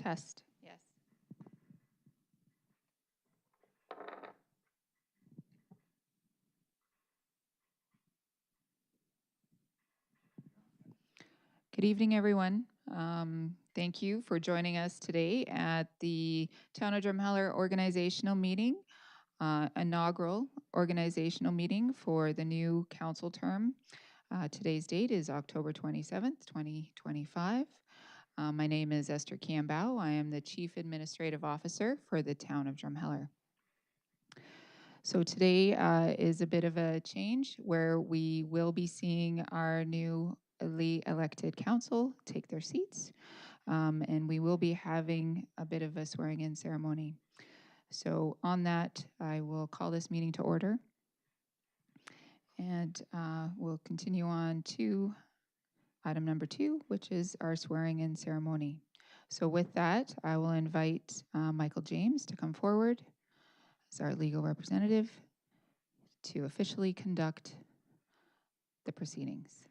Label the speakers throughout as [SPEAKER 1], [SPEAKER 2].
[SPEAKER 1] Test. Yes. Good evening, everyone. Thank you for joining us today at the Town of Drumheller organizational meeting, inaugural organizational meeting for the new council term. Today's date is October 27th, 2025. My name is Esther Campbell. I am the Chief Administrative Officer for the Town of Drumheller. So today is a bit of a change where we will be seeing our newly elected council take their seats, and we will be having a bit of a swearing-in ceremony. So on that, I will call this meeting to order, and we'll continue on to item number 2, which is our swearing-in ceremony. So with that, I will invite Michael James to come forward as our legal representative to officially conduct the proceedings.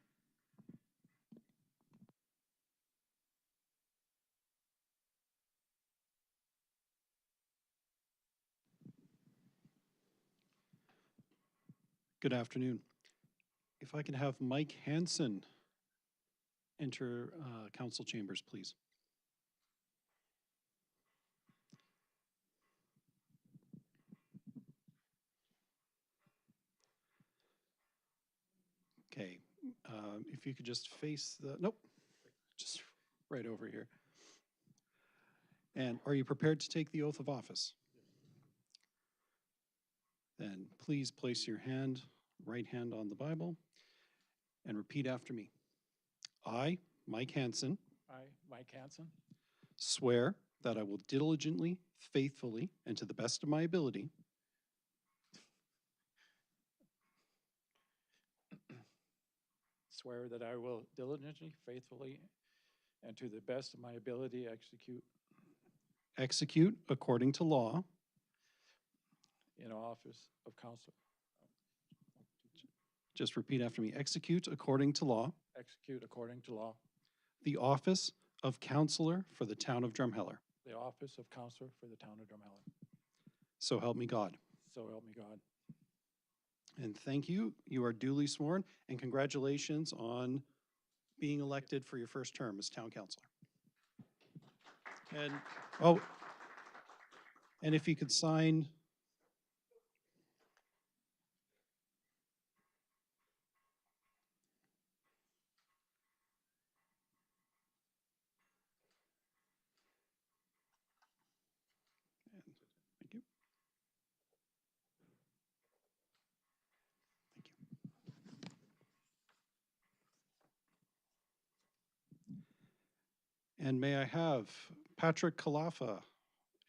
[SPEAKER 2] Good afternoon. If I can have Mike Hansen enter council chambers, please. Okay, if you could just face the, nope, just right over here. And are you prepared to take the oath of office? Then please place your right hand on the Bible and repeat after me. I, Mike Hansen, swear that I will diligently, faithfully, and to the best of my ability
[SPEAKER 3] swear that I will diligently, faithfully, and to the best of my ability
[SPEAKER 2] execute according to law
[SPEAKER 3] in office of council.
[SPEAKER 2] Just repeat after me. Execute according to law
[SPEAKER 3] Execute according to law
[SPEAKER 2] the office of councillor for the town of Drumheller.
[SPEAKER 3] the office of councillor for the town of Drumheller.
[SPEAKER 2] So help me God.
[SPEAKER 3] So help me God.
[SPEAKER 2] And thank you. You are duly sworn, and congratulations on being elected for your first term as town councillor. And and if you could sign. Thank you. Thank you. And may I have Patrick Kalafa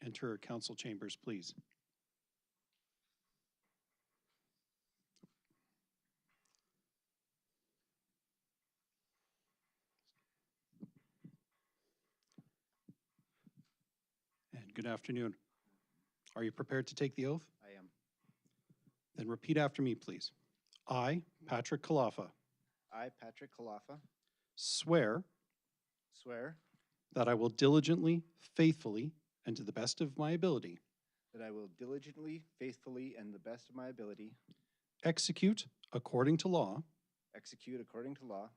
[SPEAKER 2] enter council chambers, please. And good afternoon. Are you prepared to take the oath?
[SPEAKER 4] I am.
[SPEAKER 2] Then repeat after me, please. I, Patrick Kalafa,
[SPEAKER 4] I, Patrick Kalafa,
[SPEAKER 2] swear
[SPEAKER 4] swear
[SPEAKER 2] that I will diligently, faithfully, and to the best of my ability
[SPEAKER 4] that I will diligently, faithfully, and the best of my ability
[SPEAKER 2] execute according to law
[SPEAKER 4] execute according to law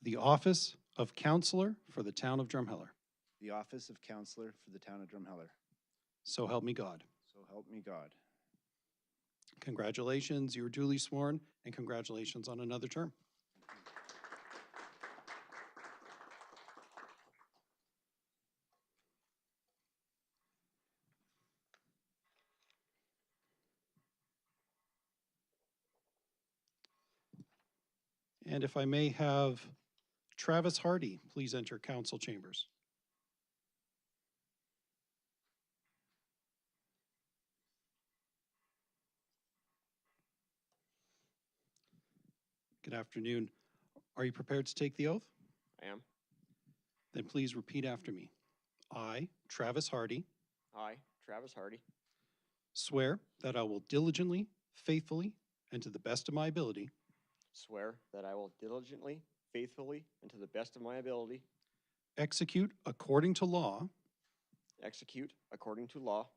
[SPEAKER 2] the office of councillor for the town of Drumheller.
[SPEAKER 4] the office of councillor for the town of Drumheller.
[SPEAKER 2] So help me God.
[SPEAKER 4] So help me God.
[SPEAKER 2] Congratulations, you are duly sworn, and congratulations on another term. And if I may have Travis Hardy, please enter council chambers. Good afternoon. Are you prepared to take the oath?
[SPEAKER 5] I am.
[SPEAKER 2] Then please repeat after me. I, Travis Hardy,
[SPEAKER 5] I, Travis Hardy,
[SPEAKER 2] swear that I will diligently, faithfully, and to the best of my ability
[SPEAKER 5] swear that I will diligently, faithfully, and to the best of my ability
[SPEAKER 2] execute according to law
[SPEAKER 5] execute according to law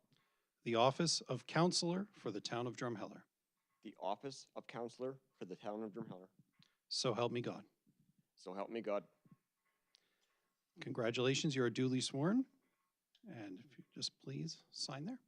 [SPEAKER 2] the office of counselor for the town of Drumheller.
[SPEAKER 5] the office of counselor for the town of Drumheller.
[SPEAKER 2] So help me God.
[SPEAKER 5] So help me God.
[SPEAKER 2] Congratulations, you are duly sworn. And if you just please sign there.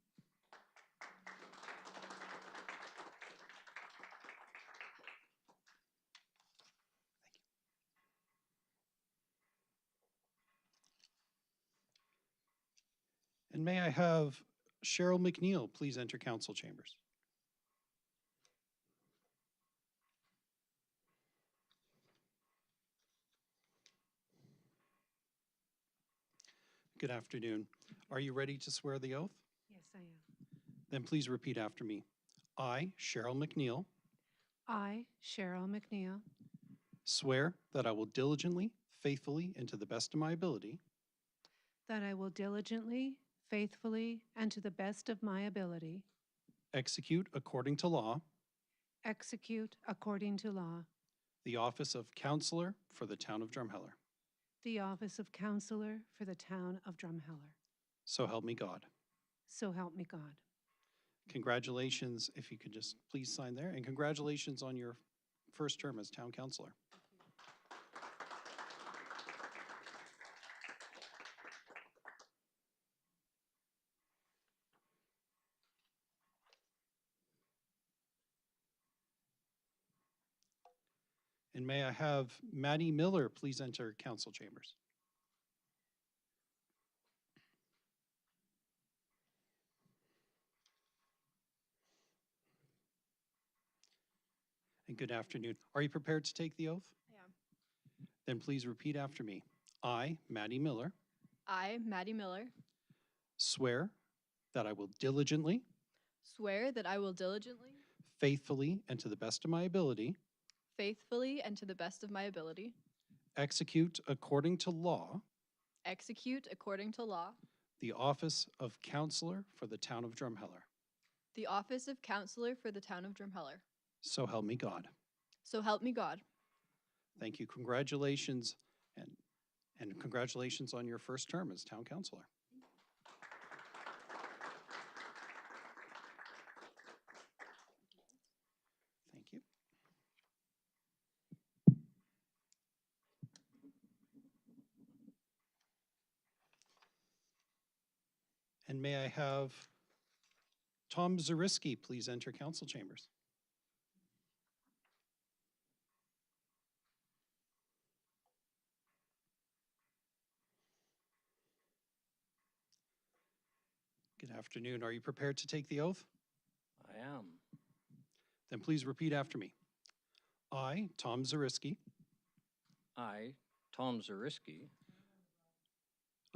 [SPEAKER 2] And may I have Cheryl McNeil please enter council chambers. Good afternoon. Are you ready to swear the oath?
[SPEAKER 6] Yes, I am.
[SPEAKER 2] Then please repeat after me. I, Cheryl McNeil,
[SPEAKER 6] I, Cheryl McNeil,
[SPEAKER 2] swear that I will diligently, faithfully, and to the best of my ability,
[SPEAKER 6] that I will diligently, faithfully, and to the best of my ability
[SPEAKER 2] execute according to law
[SPEAKER 6] execute according to law
[SPEAKER 2] the office of counselor for the town of Drumheller.
[SPEAKER 6] the office of counselor for the town of Drumheller.
[SPEAKER 2] So help me God.
[SPEAKER 6] So help me God.
[SPEAKER 2] Congratulations, if you could just please sign there, and congratulations on your first term as town councilor. And may I have Maddie Miller please enter council chambers. And good afternoon. Are you prepared to take the oath?
[SPEAKER 7] I am.
[SPEAKER 2] Then please repeat after me. I, Maddie Miller,
[SPEAKER 7] I, Maddie Miller,
[SPEAKER 2] swear that I will diligently,
[SPEAKER 7] swear that I will diligently,
[SPEAKER 2] faithfully, and to the best of my ability,
[SPEAKER 7] faithfully, and to the best of my ability,
[SPEAKER 2] execute according to law
[SPEAKER 7] execute according to law
[SPEAKER 2] the office of counselor for the town of Drumheller.
[SPEAKER 7] the office of counselor for the town of Drumheller.
[SPEAKER 2] So help me God.
[SPEAKER 7] So help me God.
[SPEAKER 2] Thank you. Congratulations, and congratulations on your first term as town councilor. Thank you. And may I have Tom Zariski please enter council chambers. Good afternoon. Are you prepared to take the oath?
[SPEAKER 8] I am.
[SPEAKER 2] Then please repeat after me. I, Tom Zariski.
[SPEAKER 8] I, Tom Zariski,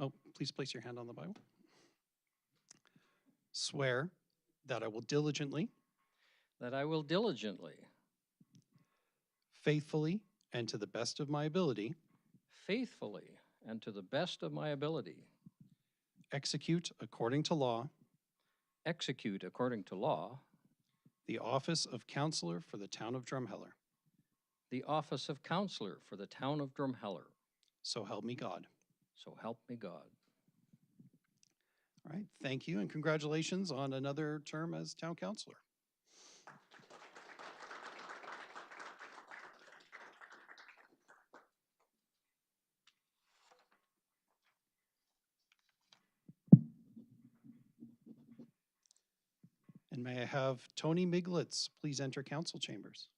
[SPEAKER 2] Oh, please place your hand on the Bible. Swear that I will diligently,
[SPEAKER 8] that I will diligently,
[SPEAKER 2] faithfully, and to the best of my ability,
[SPEAKER 8] faithfully, and to the best of my ability,
[SPEAKER 2] execute according to law
[SPEAKER 8] execute according to law
[SPEAKER 2] the office of counselor for the town of Drumheller.
[SPEAKER 8] the office of counselor for the town of Drumheller.
[SPEAKER 2] So help me God.
[SPEAKER 8] So help me God.
[SPEAKER 2] All right, thank you, and congratulations on another term as town councilor. And may I have Tony Miglitz please enter council chambers.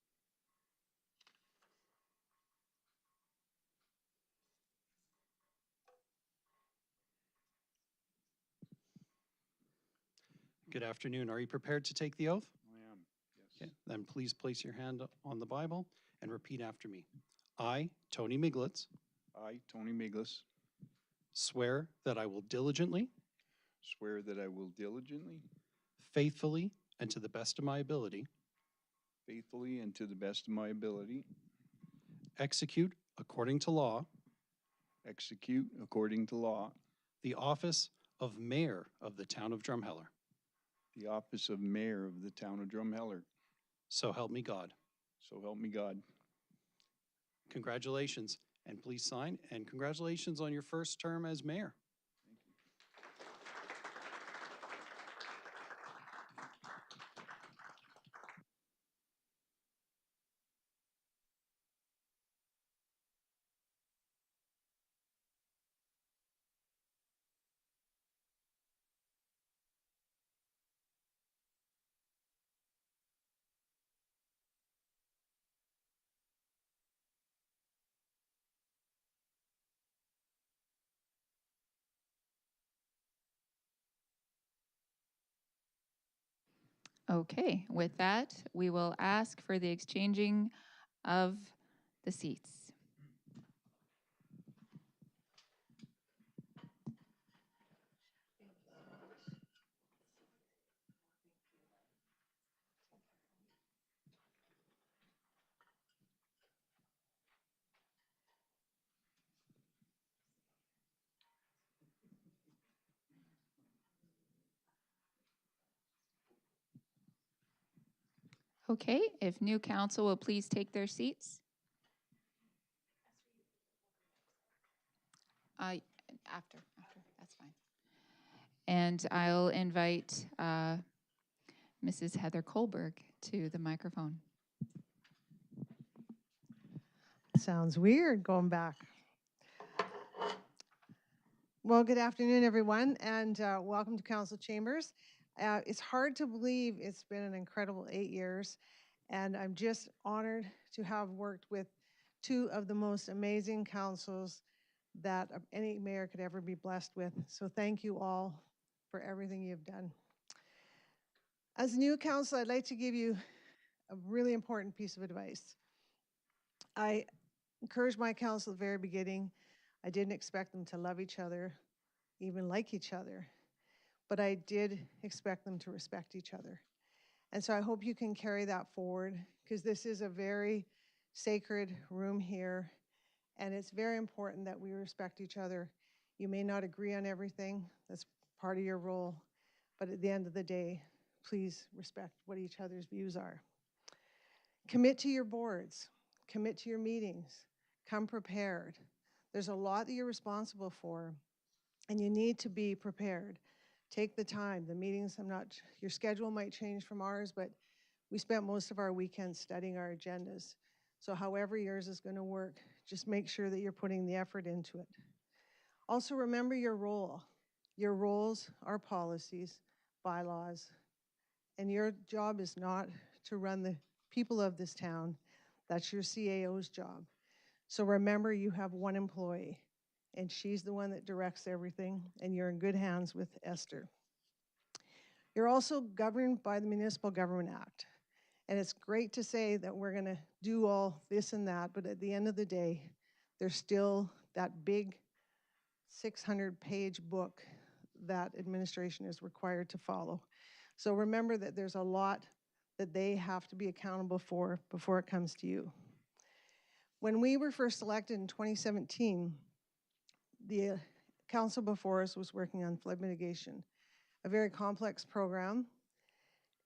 [SPEAKER 2] Good afternoon. Are you prepared to take the oath?
[SPEAKER 4] I am, yes.
[SPEAKER 2] Okay, then please place your hand on the Bible and repeat after me. I, Tony Miglitz,
[SPEAKER 4] I, Tony Miglis,
[SPEAKER 2] swear that I will diligently,
[SPEAKER 4] swear that I will diligently,
[SPEAKER 2] faithfully, and to the best of my ability,
[SPEAKER 4] faithfully, and to the best of my ability,
[SPEAKER 2] execute according to law
[SPEAKER 4] execute according to law
[SPEAKER 2] the office of mayor of the town of Drumheller.
[SPEAKER 4] the office of mayor of the town of Drumheller.
[SPEAKER 2] So help me God.
[SPEAKER 4] So help me God.
[SPEAKER 2] Congratulations. And please sign, and congratulations on your first term as mayor.
[SPEAKER 1] Okay, with that, we will ask for the exchanging of the seats. Okay, if new council will please take their seats. After, that's fine. And I'll invite Mrs. Heather Kohlberg to the microphone.
[SPEAKER 9] Sounds weird going back. Well, good afternoon, everyone, and welcome to Council Chambers. It's hard to believe it's been an incredible 8 years, and I'm just honored to have worked with two of the most amazing councils that any mayor could ever be blessed with. So thank you all for everything you've done. As new council, I'd like to give you a really important piece of advice. I encouraged my council at the very beginning. I didn't expect them to love each other, even like each other, but I did expect them to respect each other. And so I hope you can carry that forward, because this is a very sacred room here, and it's very important that we respect each other. You may not agree on everything, that's part of your role, but at the end of the day, please respect what each other's views are. Commit to your boards, commit to your meetings, come prepared. There's a lot that you're responsible for, and you need to be prepared. Take the time. The meetings, your schedule might change from ours, but we spent most of our weekends studying our agendas. So however yours is going to work, just make sure that you're putting the effort into it. Also remember your role. Your roles are policies, bylaws, and your job is not to run the people of this town. That's your CAO's job. So remember, you have one employee, and she's the one that directs everything, and you're in good hands with Esther. You're also governed by the Municipal Government Act, and it's great to say that we're going to do all this and that, but at the end of the day, there's still that big 600-page book that administration is required to follow. So remember that there's a lot that they have to be accountable for before it comes to you. When we were first elected in 2017, the council before us was working on flood mitigation, a very complex program.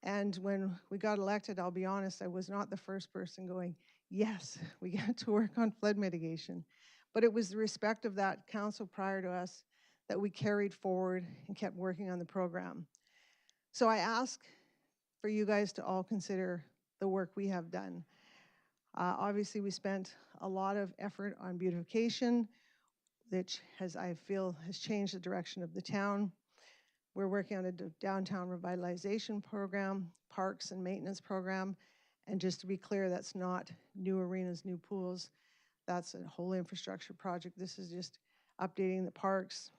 [SPEAKER 9] And when we got elected, I'll be honest, I was not the first person going, yes, we got to work on flood mitigation. But it was the respect of that council prior to us that we carried forward and kept working on the program. So I ask for you guys to all consider the work we have done. Obviously, we spent a lot of effort on beautification, which I feel has changed the direction of the town. We're working on a downtown revitalization program, parks and maintenance program. And just to be clear, that's not new arenas, new pools. That's a whole infrastructure project. This is just updating the parks.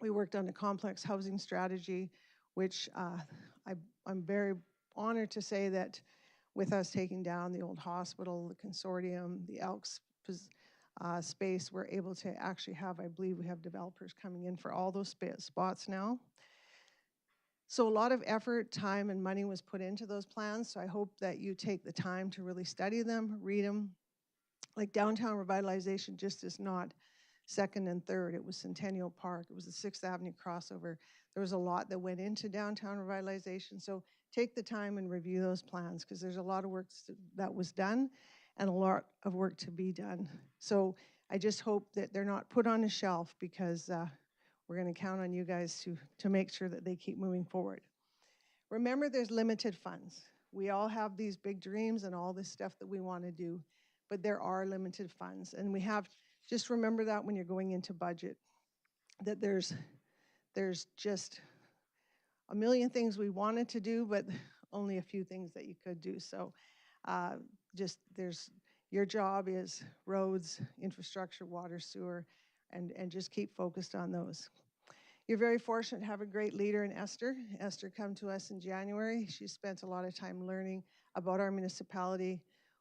[SPEAKER 9] We worked on a complex housing strategy, which I'm very honored to say that with us taking down the old hospital, the consortium, the Elks space, we're able to actually have, I believe we have developers coming in for all those spots now. So a lot of effort, time, and money was put into those plans, so I hope that you take the time to really study them, read them. Like downtown revitalization just is not second and third. It was Centennial Park, it was the 6th Avenue crossover. There was a lot that went into downtown revitalization, so take the time and review those plans, because there's a lot of work that was done, and a lot of work to be done. So I just hope that they're not put on a shelf, because we're going to count on you guys to make sure that they keep moving forward. Remember, there's limited funds. We all have these big dreams and all this stuff that we want to do, but there are limited funds. And we have, just remember that when you're going into budget, that there's just a million things we wanted to do, but only a few things that you could do. So your job is roads, infrastructure, water, sewer, and just keep focused on those. You're very fortunate to have a great leader in Esther. Esther came to us in January. She spent a lot of time learning about our municipality,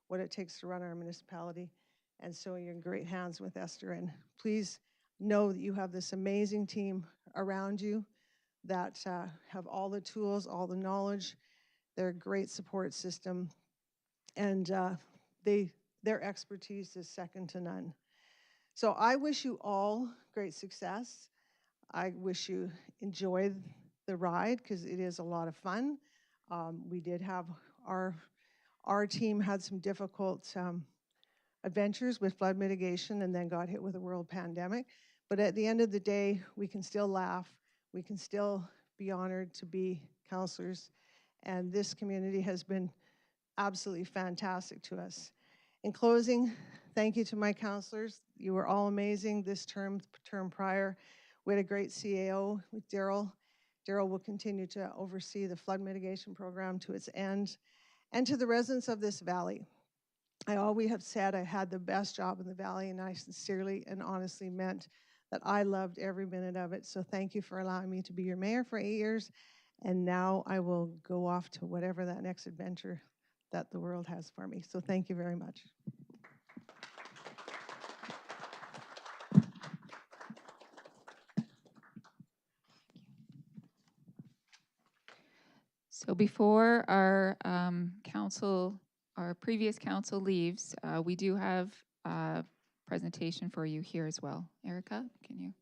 [SPEAKER 9] what it takes to run our municipality. And so you're in great hands with Esther. And please know that you have this amazing team around you that have all the tools, all the knowledge. They're a great support system. And their expertise is second to none. So I wish you all great success. I wish you enjoyed the ride, because it is a lot of fun. We did have our team had some difficult adventures with flood mitigation and then got hit with a world pandemic. But at the end of the day, we can still laugh. We can still be honored to be counselors. And this community has been absolutely fantastic to us. In closing, thank you to my counselors. You were all amazing this term prior. We had a great CAO with Daryl. Daryl will continue to oversee the flood mitigation program to its end. And to the residents of this valley, I always have said I had the best job in the valley, and I sincerely and honestly meant that I loved every minute of it. So thank you for allowing me to be your mayor for 8 years. And now I will go off to whatever that next adventure that the world has for me. So thank you very much.
[SPEAKER 1] So before our our previous council leaves, we do have a presentation for you here as well. Erica, can you?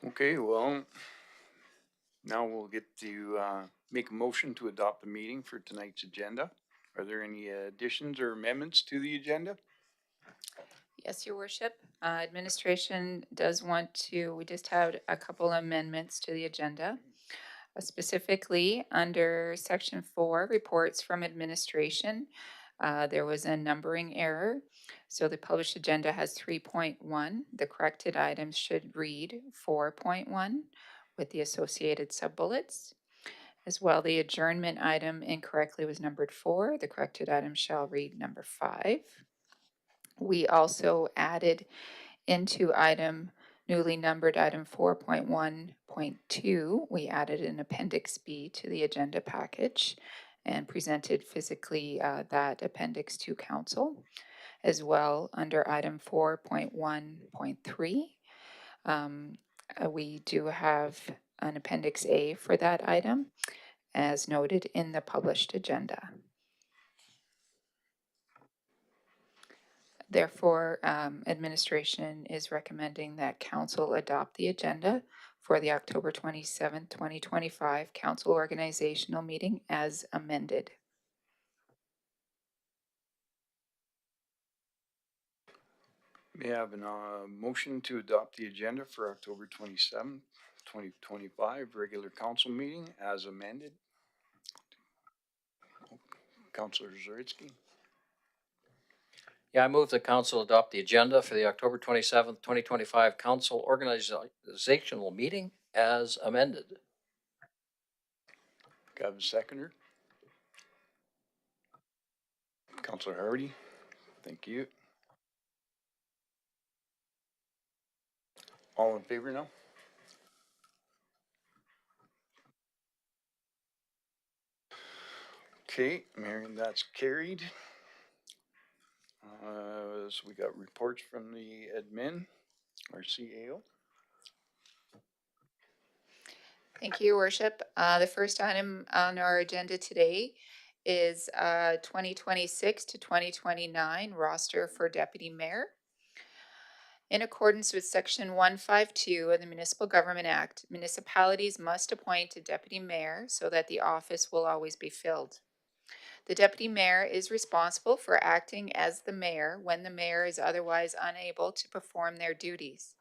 [SPEAKER 10] Okay, well, now we'll get to make a motion to adopt the meeting for tonight's agenda. Are there any additions or amendments to the agenda?
[SPEAKER 1] Yes, Your Worship. Administration does want to, we just had a couple amendments to the agenda. Specifically, under Section 4, reports from administration, there was a numbering error. So the published agenda has 3.1. The corrected items should read 4.1 with the associated sub-bullets. As well, the adjournment item incorrectly was numbered 4. The corrected item shall read number 5. We also added into item newly numbered item 4.1.2, we added an appendix B to the agenda package and presented physically that appendix to council. As well, under item 4.1.3, we do have an appendix A for that item, as noted in the published agenda. Therefore, administration is recommending that council adopt the agenda for the October 27th, 2025 council organizational meeting as amended.
[SPEAKER 10] May I have a motion to adopt the agenda for October 27th, 2025 regular council meeting as amended? Councilor Zaritsky.
[SPEAKER 8] Yeah, I move the council adopt the agenda for the October 27th, 2025 council organizational meeting as amended.
[SPEAKER 10] Can I have a seconder? Councilor Hardy. Thank you. All in favor now? Okay, Marion, that's carried. So we got reports from the admin, our CAO.
[SPEAKER 1] Thank you, Your Worship. The first item on our agenda today is 2026 to 2029 roster for deputy mayor. In accordance with Section 152 of the Municipal Government Act, municipalities must appoint a deputy mayor so that the office will always be filled. The deputy mayor is responsible for acting as the mayor when the mayor is otherwise unable to perform their duties.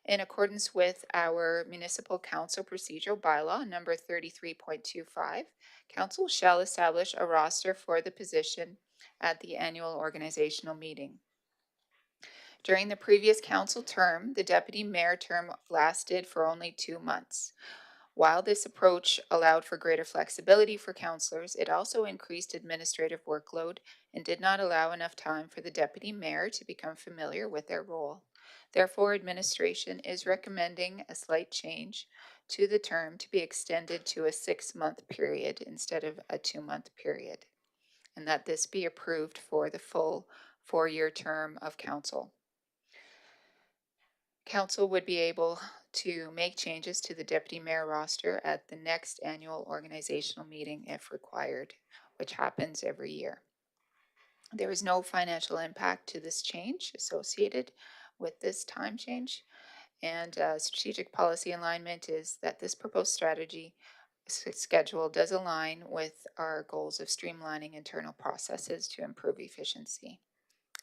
[SPEAKER 1] In accordance with our municipal council procedural bylaw number 33.25, council shall establish a roster for the position at the annual organizational meeting. During the previous council term, the deputy mayor term lasted for only 2 months. While this approach allowed for greater flexibility for councillors, it also increased administrative workload and did not allow enough time for the deputy mayor to become familiar with their role. Therefore, administration is recommending a slight change to the term to be extended to a 6-month period instead of a 2-month period, and that this be approved for the full 4-year term of council. Council would be able to make changes to the deputy mayor roster at the next annual organizational meeting if required, which happens every year. There is no financial impact to this change associated with this time change, and strategic policy alignment is that this proposed strategy schedule does align with our goals of streamlining internal processes to improve efficiency.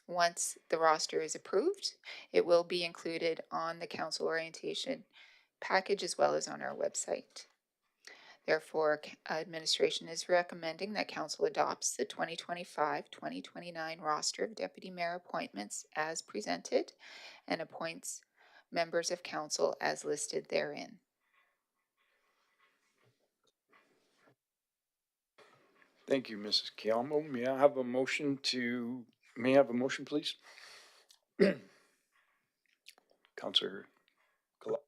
[SPEAKER 1] Once the roster is approved, it will be included on the council orientation package as well as on our website. Therefore, administration is recommending that council adopts the 2025-2029 roster of deputy mayor appointments as presented and appoints members of council as listed therein.
[SPEAKER 10] Thank you, Mrs. Kielmo. May I have a motion, please? Councilor Kala.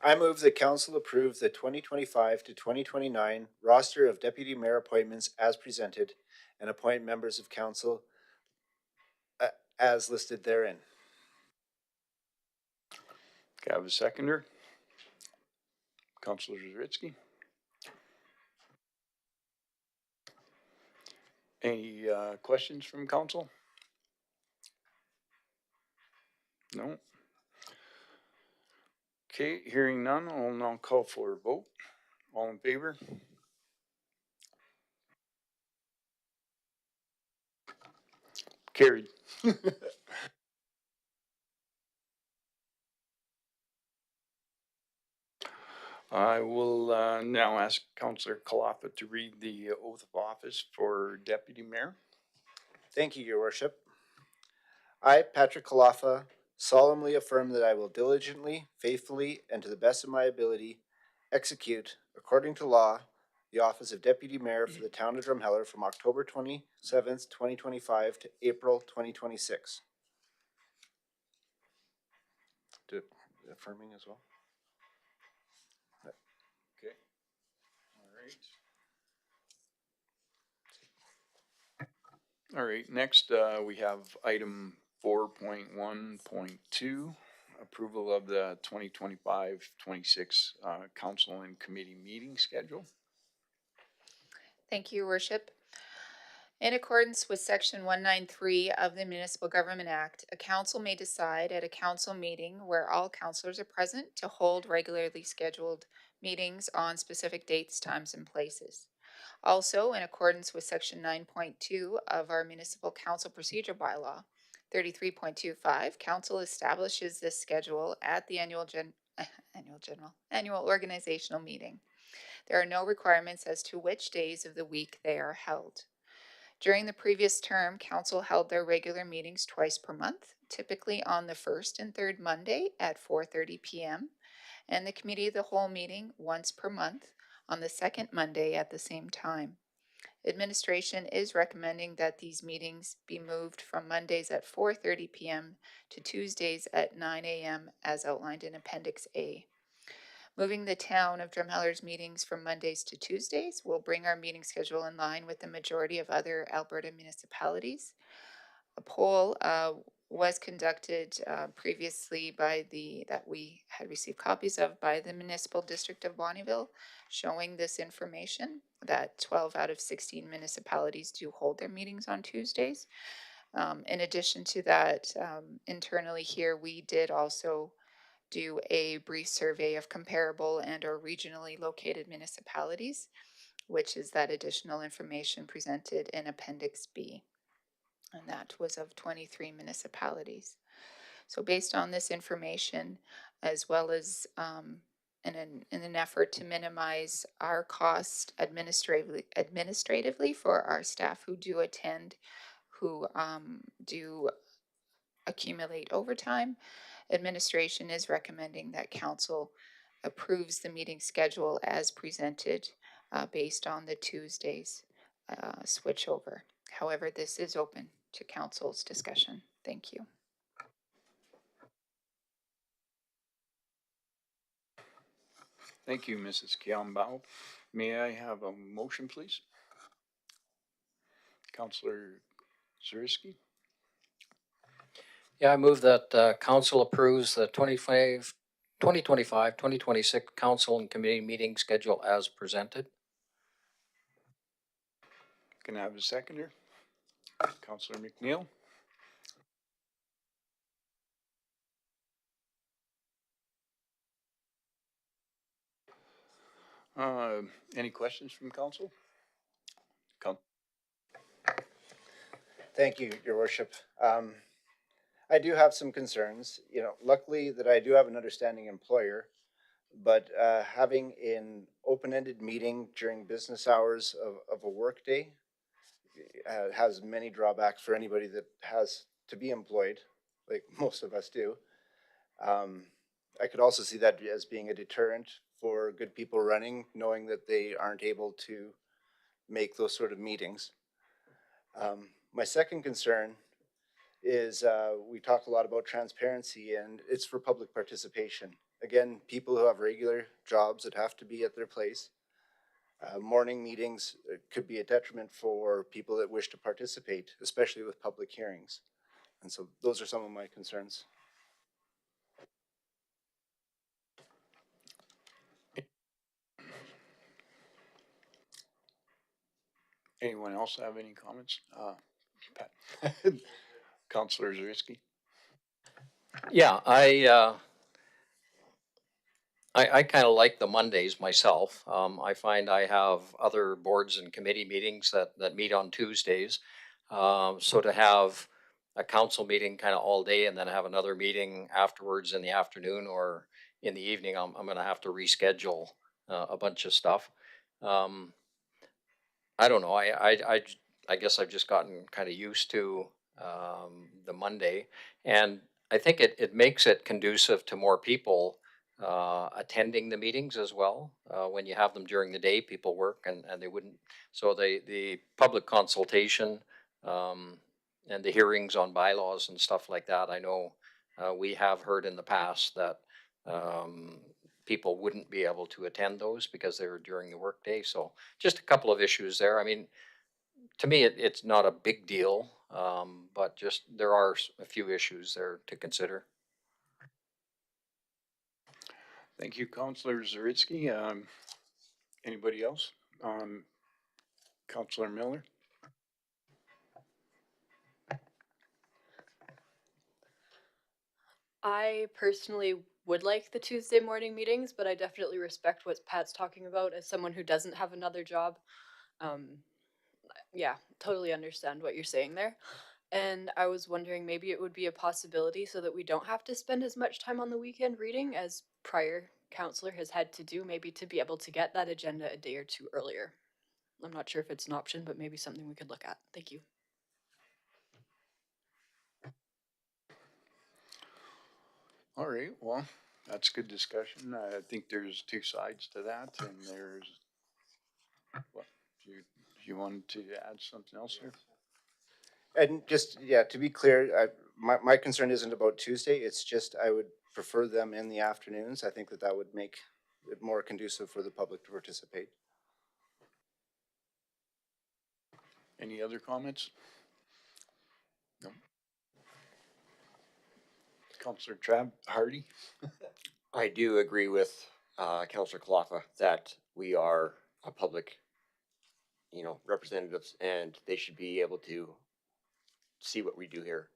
[SPEAKER 4] I move the council approve the 2025 to 2029 roster of deputy mayor appointments as presented and appoint members of council as listed therein.
[SPEAKER 10] Can I have a seconder? Councilor Zaritsky. Any questions from council? No? Okay, hearing none, I'll now call for a vote. All in favor? Carried. I will now ask Councillor Kalafa to read the oath of office for Deputy Mayor.
[SPEAKER 4] Thank you, Your Worship. I, Patrick Kalafa, solemnly affirm that I will diligently, faithfully, and to the best of my ability execute according to law, the office of Deputy Mayor for the town of Drumheller from October 27th, 2025 to April 2026. Affirming as well?
[SPEAKER 10] Okay. All right. All right, next, we have item 4.1.2, approval of the 2025-26 council and committee meeting schedule.
[SPEAKER 1] Thank you, Your Worship. In accordance with Section 193 of the Municipal Government Act, a council may decide at a council meeting where all councilors are present to hold regularly scheduled meetings on specific dates, times, and places. Also, in accordance with Section 9.2 of our Municipal Council Procedure Bylaw, 33.25, council establishes this schedule at the annual organizational meeting. There are no requirements as to which days of the week they are held. During the previous term, council held their regular meetings twice per month, typically on the first and third Monday at 4:30 p.m., and the committee of the whole meeting once per month on the second Monday at the same time. Administration is recommending that these meetings be moved from Mondays at 4:30 p.m. to Tuesdays at 9 a.m. as outlined in Appendix A. Moving the town of Drumheller's meetings from Mondays to Tuesdays will bring our meeting schedule in line with the majority of other Alberta municipalities. A poll was conducted previously that we had received copies of by the Municipal District of Bonnyville, showing this information that 12 out of 16 municipalities do hold their meetings on Tuesdays. In addition to that, internally here, we did also do a brief survey of comparable and or regionally located municipalities, which is that additional information presented in Appendix B. And that was of 23 municipalities. So based on this information, as well as in an effort to minimize our cost administratively for our staff who do attend, who do accumulate overtime, administration is recommending that council approves the meeting schedule as presented based on the Tuesdays switchover. However, this is open to council's discussion. Thank you.
[SPEAKER 10] Thank you, Mrs. Kiambao. May I have a motion, please? Councillor Zurisky?
[SPEAKER 8] Yeah, I move that council approves the 2025-2026 council and committee meeting schedule as presented.
[SPEAKER 10] Can I have a seconder? Councillor McNeil? Any questions from council?
[SPEAKER 4] Thank you, Your Worship. I do have some concerns. Luckily that I do have an understanding employer, but having an open-ended meeting during business hours of a workday has many drawbacks for anybody that has to be employed, like most of us do. I could also see that as being a deterrent for good people running, knowing that they aren't able to make those sort of meetings. My second concern is we talk a lot about transparency, and it's for public participation. Again, people who have regular jobs that have to be at their place. Morning meetings could be a detriment for people that wish to participate, especially with public hearings. And so those are some of my concerns.
[SPEAKER 10] Anyone else have any comments? Pat. Councillor Zurisky?
[SPEAKER 8] Yeah, I kind of like the Mondays myself. I find I have other boards and committee meetings that meet on Tuesdays. So to have a council meeting kind of all day and then have another meeting afterwards in the afternoon or in the evening, I'm going to have to reschedule a bunch of stuff. I don't know. I guess I've just gotten kind of used to the Monday, and I think it makes it conducive to more people attending the meetings as well. When you have them during the day, people work and they wouldn't. So the public consultation and the hearings on bylaws and stuff like that, I know we have heard in the past that people wouldn't be able to attend those because they were during the workday. So just a couple of issues there. I mean, to me, it's not a big deal, but just there are a few issues there to consider.
[SPEAKER 10] Thank you, Councillor Zaritsky. Anybody else? Councillor Miller?
[SPEAKER 7] I personally would like the Tuesday morning meetings, but I definitely respect what Pat's talking about as someone who doesn't have another job. Yeah, totally understand what you're saying there. And I was wondering maybe it would be a possibility so that we don't have to spend as much time on the weekend reading as prior counselor has had to do, maybe to be able to get that agenda a day or two earlier. I'm not sure if it's an option, but maybe something we could look at. Thank you.
[SPEAKER 10] All right, well, that's good discussion. I think there's two sides to that, and there's, what, you wanted to add something else here?
[SPEAKER 4] And just, yeah, to be clear, my concern isn't about Tuesday. It's just I would prefer them in the afternoons. I think that would make it more conducive for the public to participate.
[SPEAKER 10] Any other comments? No. Councillor Hardy?
[SPEAKER 5] I do agree with Councillor Kalafa that we are a public, representatives, and they should be able to see what we do here.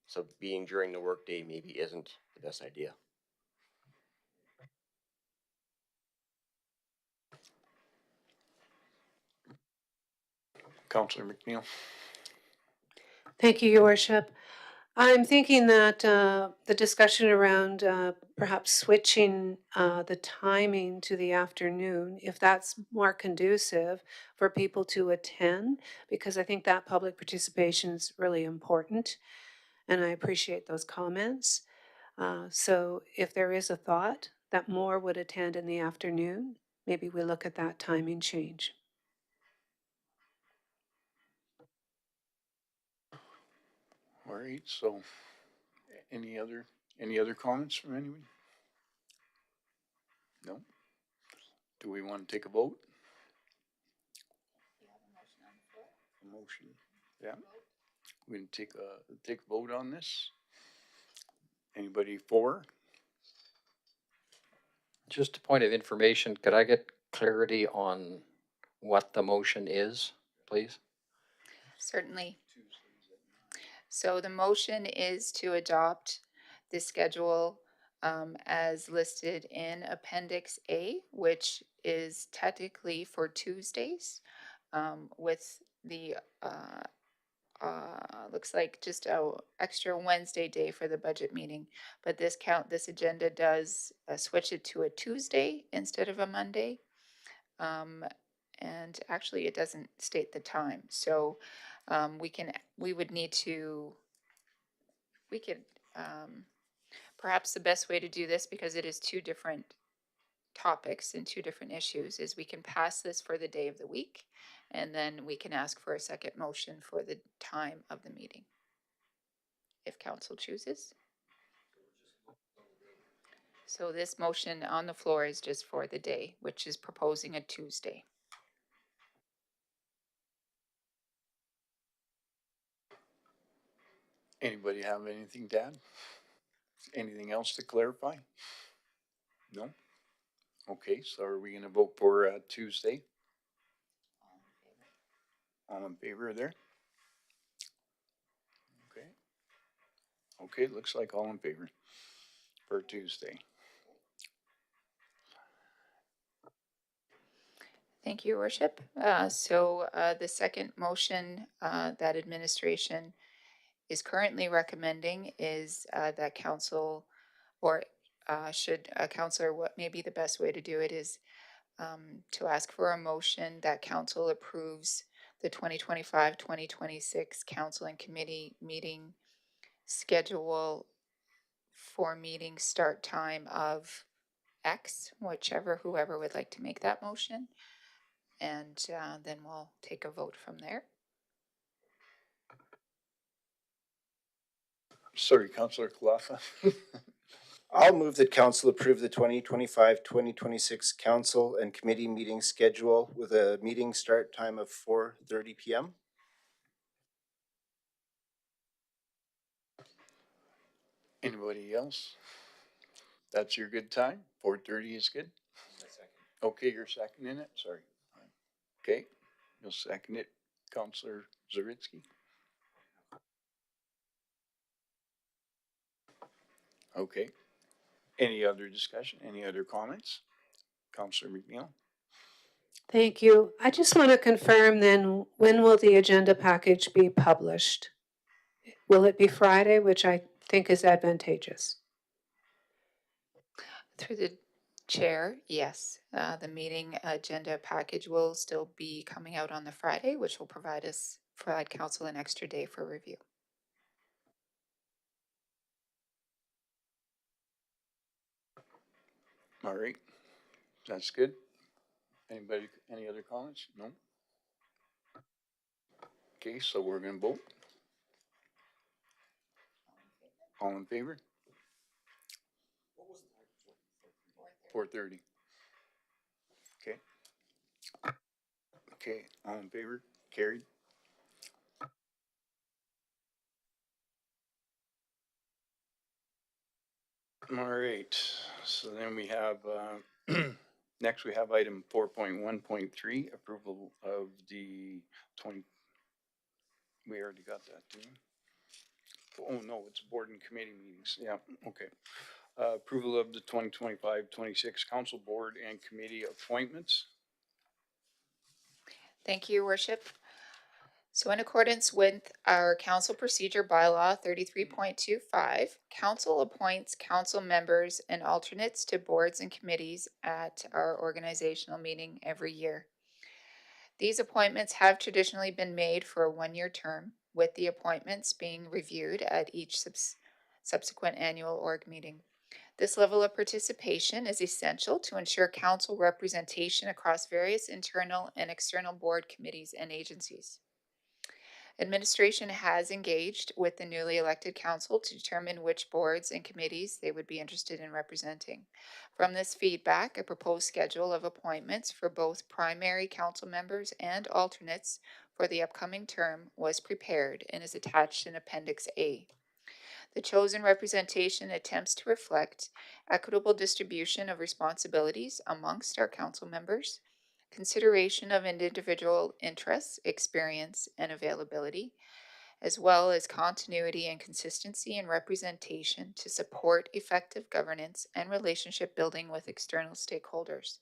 [SPEAKER 5] So being during the workday maybe isn't the best idea.
[SPEAKER 10] Councillor McNeil?
[SPEAKER 6] Thank you, Your Worship. I'm thinking that the discussion around perhaps switching the timing to the afternoon, if that's more conducive for people to attend, because I think that public participation is really important, and I appreciate those comments. So if there is a thought that more would attend in the afternoon, maybe we look at that timing change.
[SPEAKER 10] All right, so any other comments from anyone? No? Do we want to take a vote? A motion, yeah. We can take a vote on this. Anybody for?
[SPEAKER 8] Just a point of information, could I get clarity on what the motion is, please?
[SPEAKER 1] Certainly. So the motion is to adopt the schedule as listed in Appendix A, which is technically for Tuesdays, with the looks like just a extra Wednesday day for the budget meeting. But this agenda does switch it to a Tuesday instead of a Monday. And actually it doesn't state the time. So we would need to, we could, perhaps the best way to do this, because it is two different topics and two different issues, is we can pass this for the day of the week, and then we can ask for a second motion for the time of the meeting, if council chooses. So this motion on the floor is just for the day, which is proposing a Tuesday.
[SPEAKER 10] Anybody have anything to add? Anything else to clarify? No? Okay, so are we gonna vote for Tuesday? All in favor there? Okay. Okay, looks like all in favor for Tuesday.
[SPEAKER 1] Thank you, Your Worship. So the second motion that administration is currently recommending is that council, or should a councillor, what may be the best way to do it is to ask for a motion that council approves the 2025-2026 council and committee meeting schedule for meeting start time of X, whoever would like to make that motion. And then we'll take a vote from there.
[SPEAKER 10] Sorry, Councillor Kalafa.
[SPEAKER 4] I'll move that council approve the 2025-2026 council and committee meeting schedule with a meeting start time of 4:30 PM.
[SPEAKER 10] Anybody else? That's your good time? 4:30 is good? Okay, you're seconding it, sorry. Okay, you'll second it, Councillor Zaritsky. Okay. Any other discussion, any other comments? Councillor McNeil?
[SPEAKER 6] Thank you. I just want to confirm then, when will the agenda package be published? Will it be Friday, which I think is advantageous?
[SPEAKER 1] Through the chair, yes. The meeting agenda package will still be coming out on the Friday, which will provide council an extra day for review.
[SPEAKER 10] All right, that's good. Anybody, any other comments? No? Okay, so we're gonna vote. All in favor? 4:30. Okay. Okay, all in favor? Carried. All right, so then we have, next we have item 4.1.3, approval of the 20, we already got that, didn't we? Oh, no, it's board and committee meetings. Yeah, okay. Approval of the 2025-26 council board and committee appointments.
[SPEAKER 1] Thank you, Your Worship. So in accordance with our council procedure bylaw 33.25, council appoints council members and alternates to boards and committees at our organizational meeting every year. These appointments have traditionally been made for a one-year term, with the appointments being reviewed at each subsequent annual org meeting. This level of participation is essential to ensure council representation across various internal and external board committees and agencies. Administration has engaged with the newly elected council to determine which boards and committees they would be interested in representing. From this feedback, a proposed schedule of appointments for both primary council members and alternates for the upcoming term was prepared and is attached in Appendix A. The chosen representation attempts to reflect equitable distribution of responsibilities amongst our council members, consideration of individual interests, experience, and availability, as well as continuity and consistency in representation to support effective governance and relationship building with external stakeholders.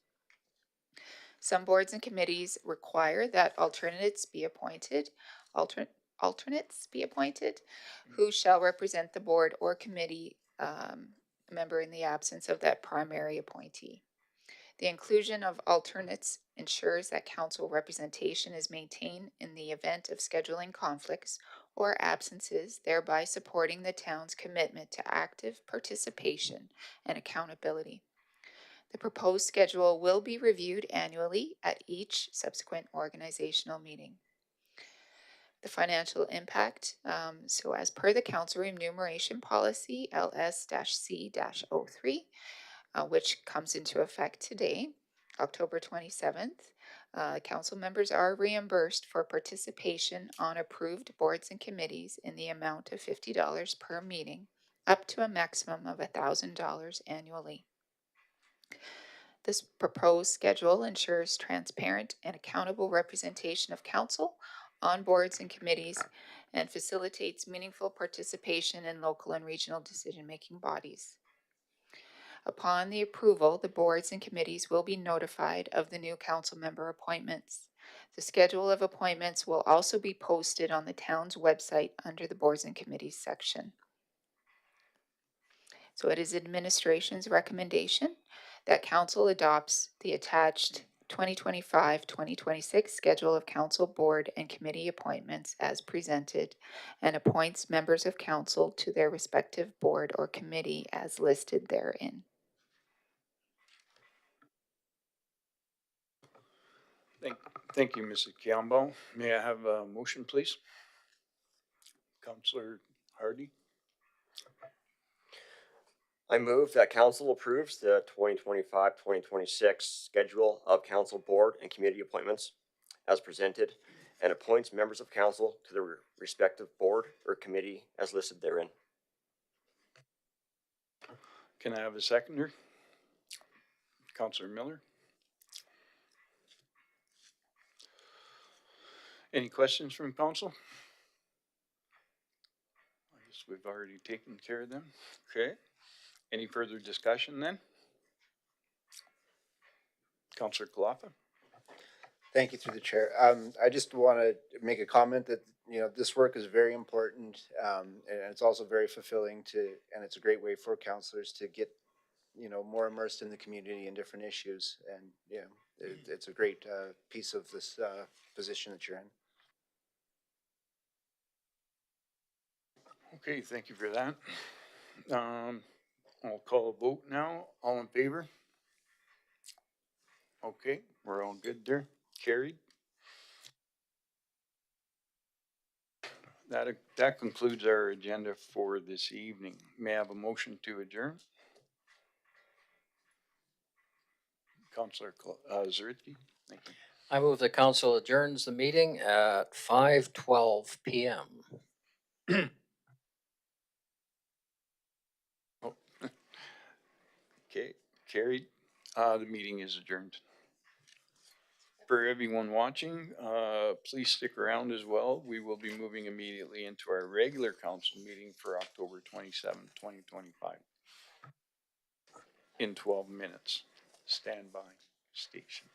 [SPEAKER 1] Some boards and committees require that alternates be appointed, who shall represent the board or committee member in the absence of that primary appointee. The inclusion of alternates ensures that council representation is maintained in the event of scheduling conflicts or absences, thereby supporting the town's commitment to active participation and accountability. The proposed schedule will be reviewed annually at each subsequent organizational meeting. The financial impact, so as per the council remuneration policy LS-C-03, which comes into effect today, October 27th. Council members are reimbursed for participation on approved boards and committees in the amount of $50 per meeting, up to a maximum of $1,000 annually. This proposed schedule ensures transparent and accountable representation of council on boards and committees and facilitates meaningful participation in local and regional decision-making bodies. Upon the approval, the boards and committees will be notified of the new council member appointments. The schedule of appointments will also be posted on the town's website under the boards and committees section. So it is administration's recommendation that council adopts the attached 2025-2026 schedule of council board and committee appointments as presented and appoints members of council to their respective board or committee as listed therein.
[SPEAKER 10] Thank you, Mrs. Campbell. May I have a motion, please? Counselor Hardy?
[SPEAKER 5] I move that council approves the 2025-2026 schedule of council board and committee appointments as presented and appoints members of council to the respective board or committee as listed therein.
[SPEAKER 10] Can I have a seconder? Counselor Miller? Any questions from council? I guess we've already taken care of them. Okay. Any further discussion then? Counselor Kalafa?
[SPEAKER 4] Thank you through the chair. I just want to make a comment that, you know, this work is very important, and it's also very fulfilling and it's a great way for counselors to get, you know, more immersed in the community and different issues. And, yeah, it's a great, piece of this, position that you're in.
[SPEAKER 10] Okay, thank you for that. I'll call a vote now. All in favor? Okay, we're all good there. Carried. That concludes our agenda for this evening. May I have a motion to adjourn? Counselor Zarutsky, thank you.
[SPEAKER 8] I move the council adjourns the meeting at 5:12 PM.
[SPEAKER 10] Okay, carried. The meeting is adjourned. For everyone watching, please stick around as well. We will be moving immediately into our regular council meeting for October 27th, 2025. In 12 minutes. Stand by, station.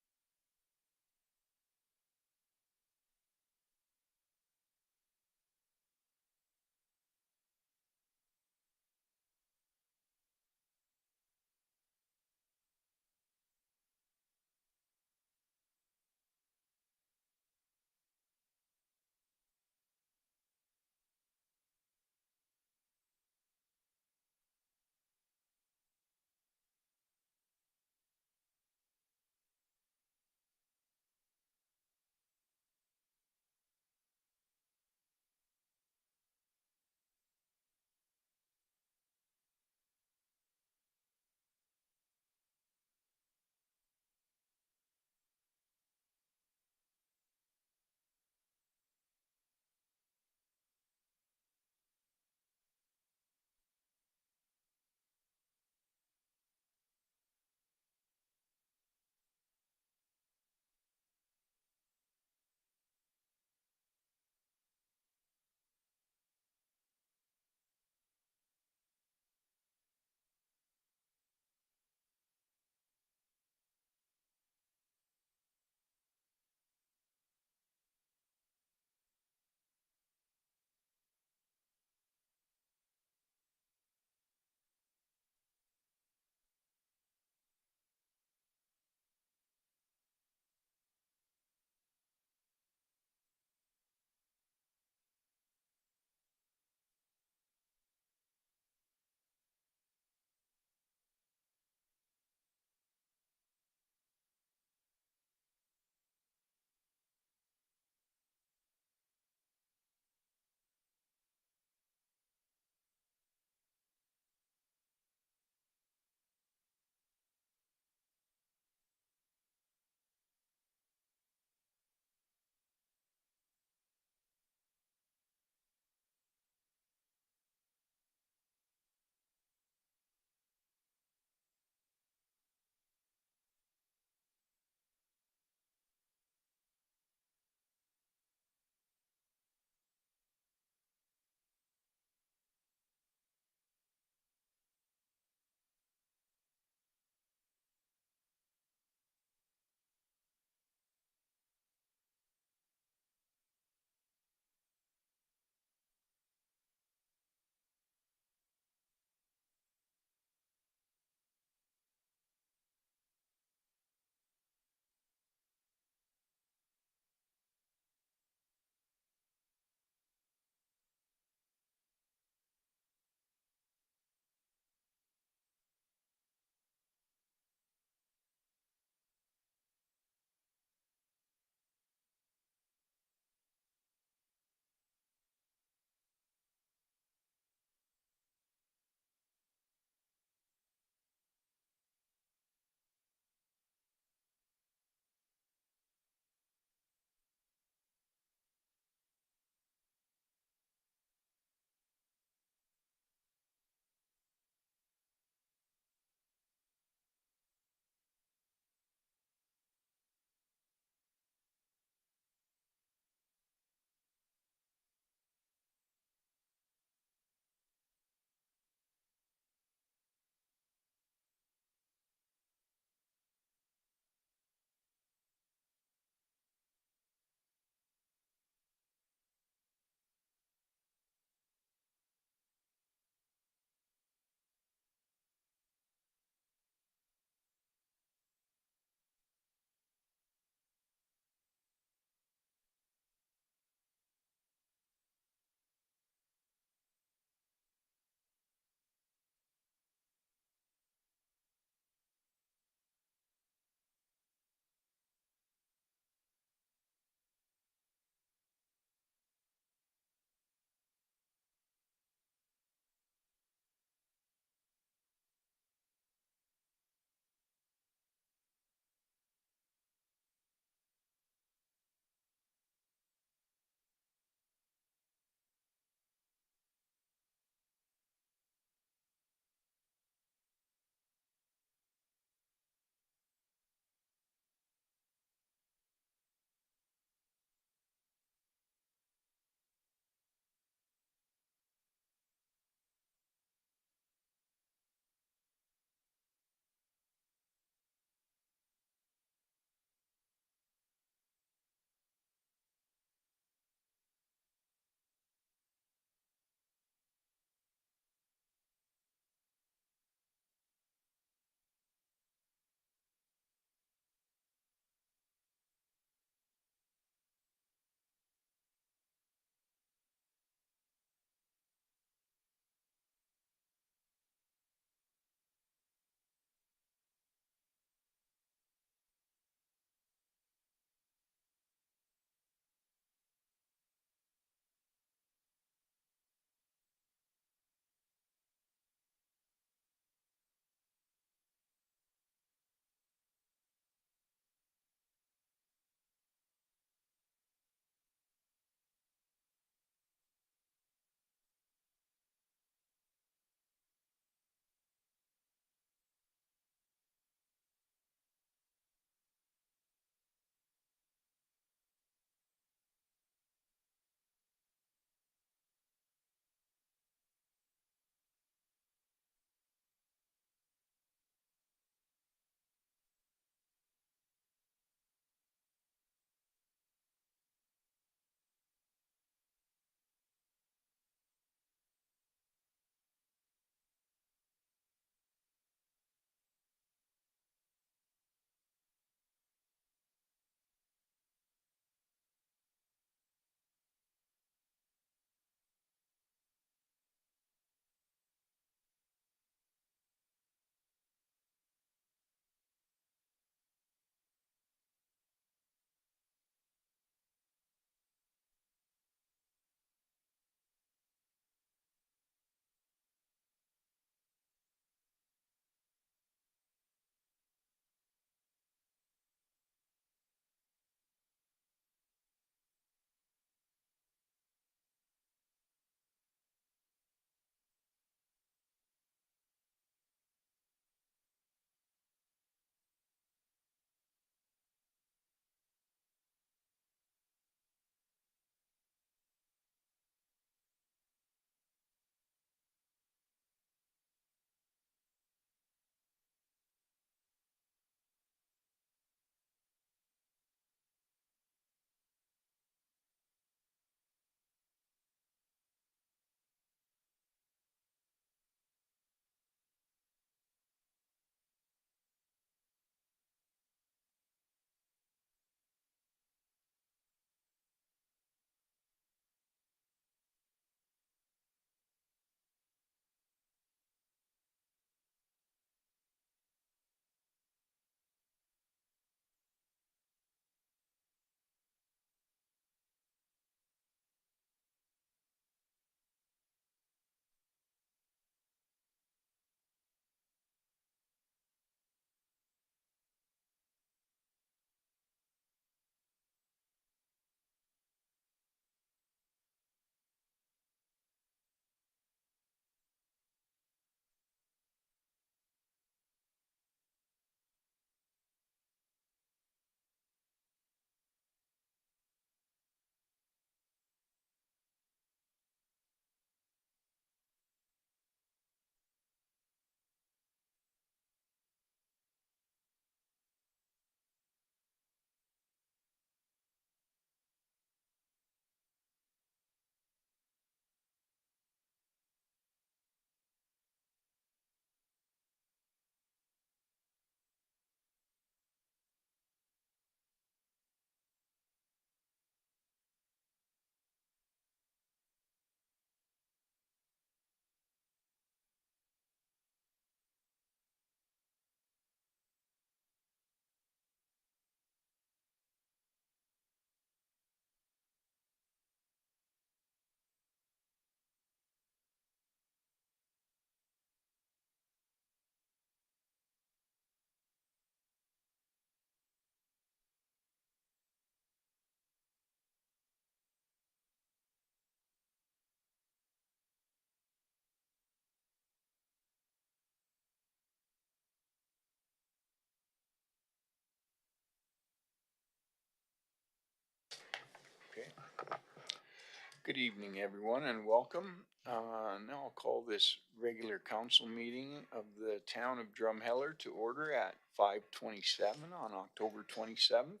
[SPEAKER 10] Good evening, everyone, and welcome. Now I'll call this regular council meeting of the town of Drumheller to order at 5:27 on October 27th.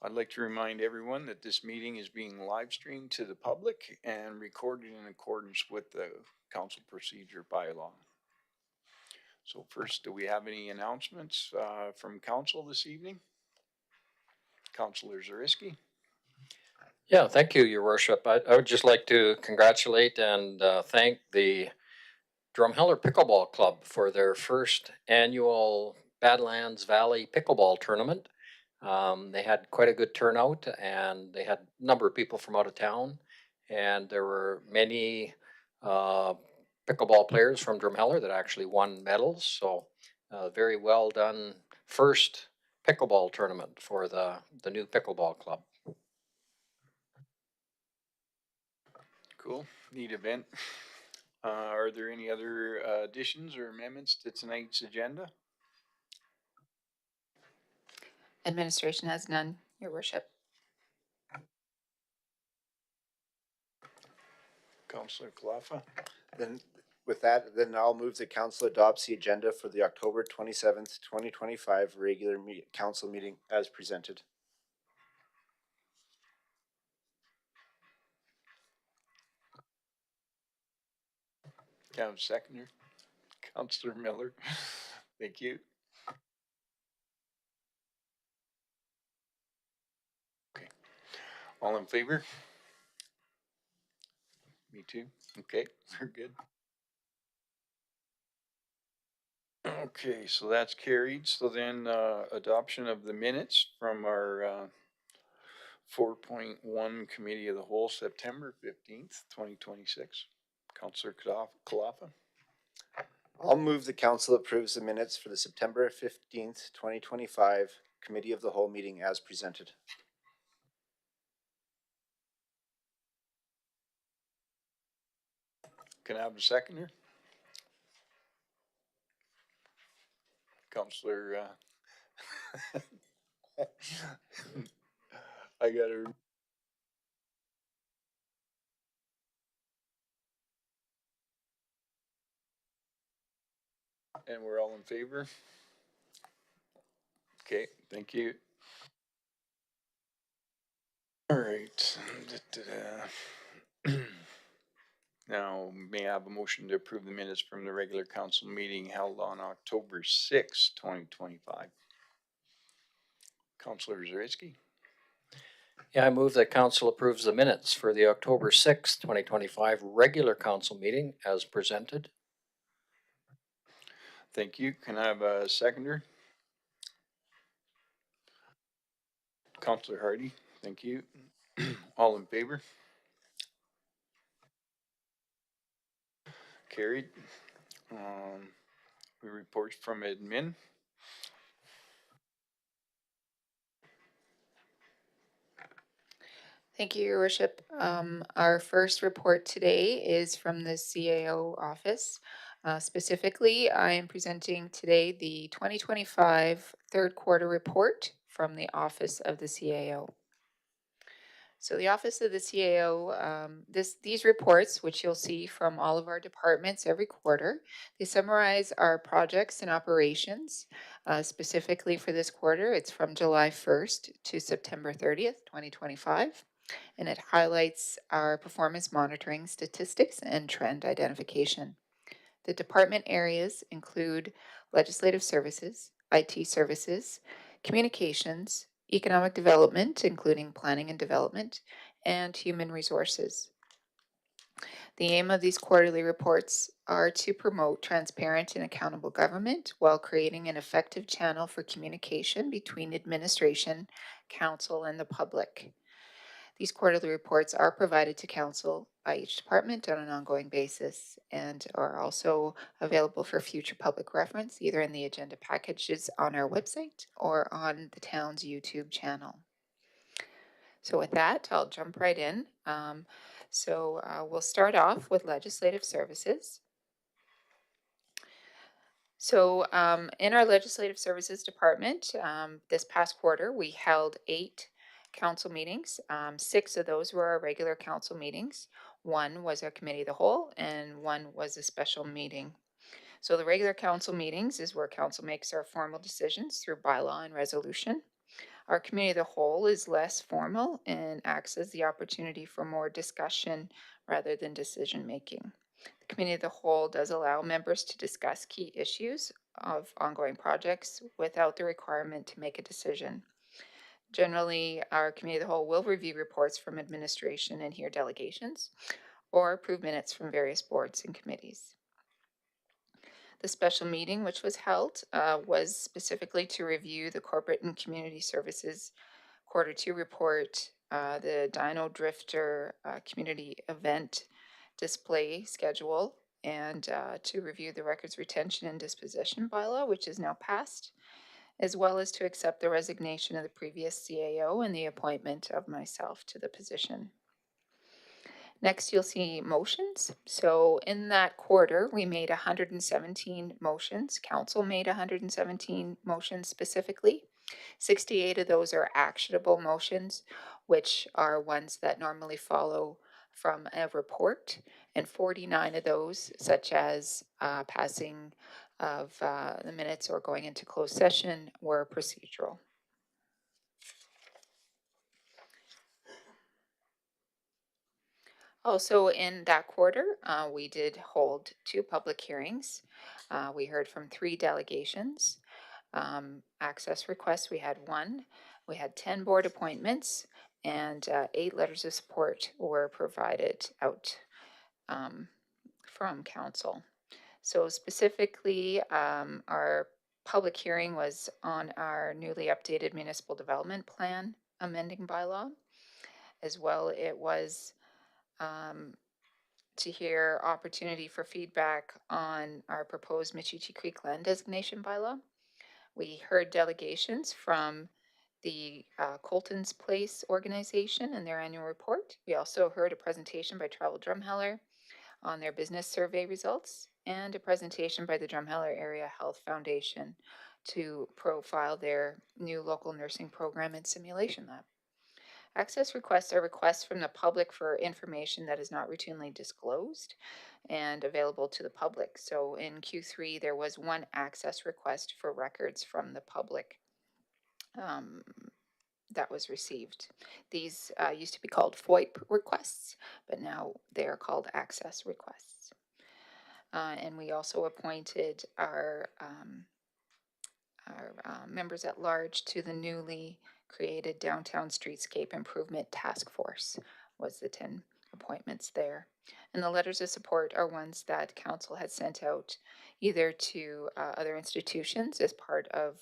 [SPEAKER 10] I'd like to remind everyone that this meeting is being live streamed to the public and recorded in accordance with the council procedure bylaw. So first, do we have any announcements from council this evening? Councilor Zariski.
[SPEAKER 8] Yeah, thank you, Your Worship. I would just like to congratulate and thank the Drumheller Pickleball Club for their first annual Badlands Valley Pickleball Tournament. They had quite a good turnout and they had a number of people from out of town. And there were many pickleball players from Drumheller that actually won medals. So very well done first pickleball tournament for the new pickleball club.
[SPEAKER 10] Cool, neat event. Are there any other additions or amendments to tonight's agenda?
[SPEAKER 1] Administration has none, Your Worship.
[SPEAKER 10] Councilor Kalafa?
[SPEAKER 4] Then with that, then I'll move the council adopts the agenda for the October 27th, 2025 regular council meeting as presented.
[SPEAKER 10] Can I have a seconder? Councilor Miller. Thank you. Okay. All in favor? Me too. Okay, we're good. Okay, so that's carried. So then adoption of the minutes from our 4.1 Committee of the Whole, September 15th, 2026. Councilor Kalafa.
[SPEAKER 4] I'll move the council approves the minutes for the September 15th, 2025 Committee of the Whole meeting as presented.
[SPEAKER 10] Can I have a seconder? Councilor, I got her. And we're all in favor? Okay, thank you. All right. Now, may I have a motion to approve the minutes from the regular council meeting held on October 6, 2025? Councilor Zaritsky.
[SPEAKER 8] Yeah, I move that council approves the minutes for the October 6th, 2025 regular council meeting as presented.
[SPEAKER 10] Thank you. Can I have a seconder? Councilor Hardy. Thank you. All in favor? Carried. We report from admin.
[SPEAKER 1] Thank you, Your Worship. Our first report today is from the CAO office. Specifically, I am presenting today the 2025 third quarter report from the office of the CAO. So the office of the CAO, these reports, which you'll see from all of our departments every quarter, they summarize our projects and operations. Specifically for this quarter, it's from July 1st to September 30th, 2025. And it highlights our performance monitoring statistics and trend identification. The department areas include legislative services, IT services, communications, economic development, including planning and development, and human resources. The aim of these quarterly reports are to promote transparent and accountable government while creating an effective channel for communication between administration, council, and the public. These quarterly reports are provided to council by each department on an ongoing basis and are also available for future public reference, either in the agenda packages on our website or on the town's YouTube channel. So with that, I'll jump right in. We'll start off with legislative services. So in our legislative services department, this past quarter, we held 8 council meetings. 6 of those were our regular council meetings. 1 was our committee of the whole, and 1 was a special meeting. So the regular council meetings is where council makes our formal decisions through bylaw and resolution. Our committee of the whole is less formal and acts as the opportunity for more discussion rather than decision making. The committee of the whole does allow members to discuss key issues of ongoing projects without the requirement to make a decision. Generally, our committee of the whole will review reports from administration and hear delegations or approve minutes from various boards and committees. The special meeting, which was held, was specifically to review the corporate and community services Q2 report, the Dino Drifter community event display schedule, and to review the records retention and disposition bylaw, which is now passed, as well as to accept the resignation of the previous CAO and the appointment of myself to the position. Next, you'll see motions. So in that quarter, we made 117 motions. Council made 117 motions specifically. 68 of those are actionable motions, which are ones that normally follow from a report, and 49 of those, such as passing of the minutes or going into closed session, were procedural. Also, in that quarter, we did hold 2 public hearings. We heard from 3 delegations. Access requests, we had 1. We had 10 board appointments, and 8 letters of support were provided out from council. So specifically, our public hearing was on our newly updated municipal development plan amending bylaw. As well, it was to hear opportunity for feedback on our proposed Machichi Creek land designation bylaw. We heard delegations from the Colton's Place organization and their annual report. We also heard a presentation by Travel Drumheller on their business survey results, and a presentation by the Drumheller Area Health Foundation to profile their new local nursing program and simulation lab. Access requests are requests from the public for information that is not routinely disclosed and available to the public. So in Q3, there was 1 access request for records from the public that was received. These used to be called FOIP requests, but now they are called access requests. And we also appointed our members at large to the newly created Downtown Streetscape Improvement Task Force, was the 10 appointments there. And the letters of support are ones that council had sent out either to other institutions as part of,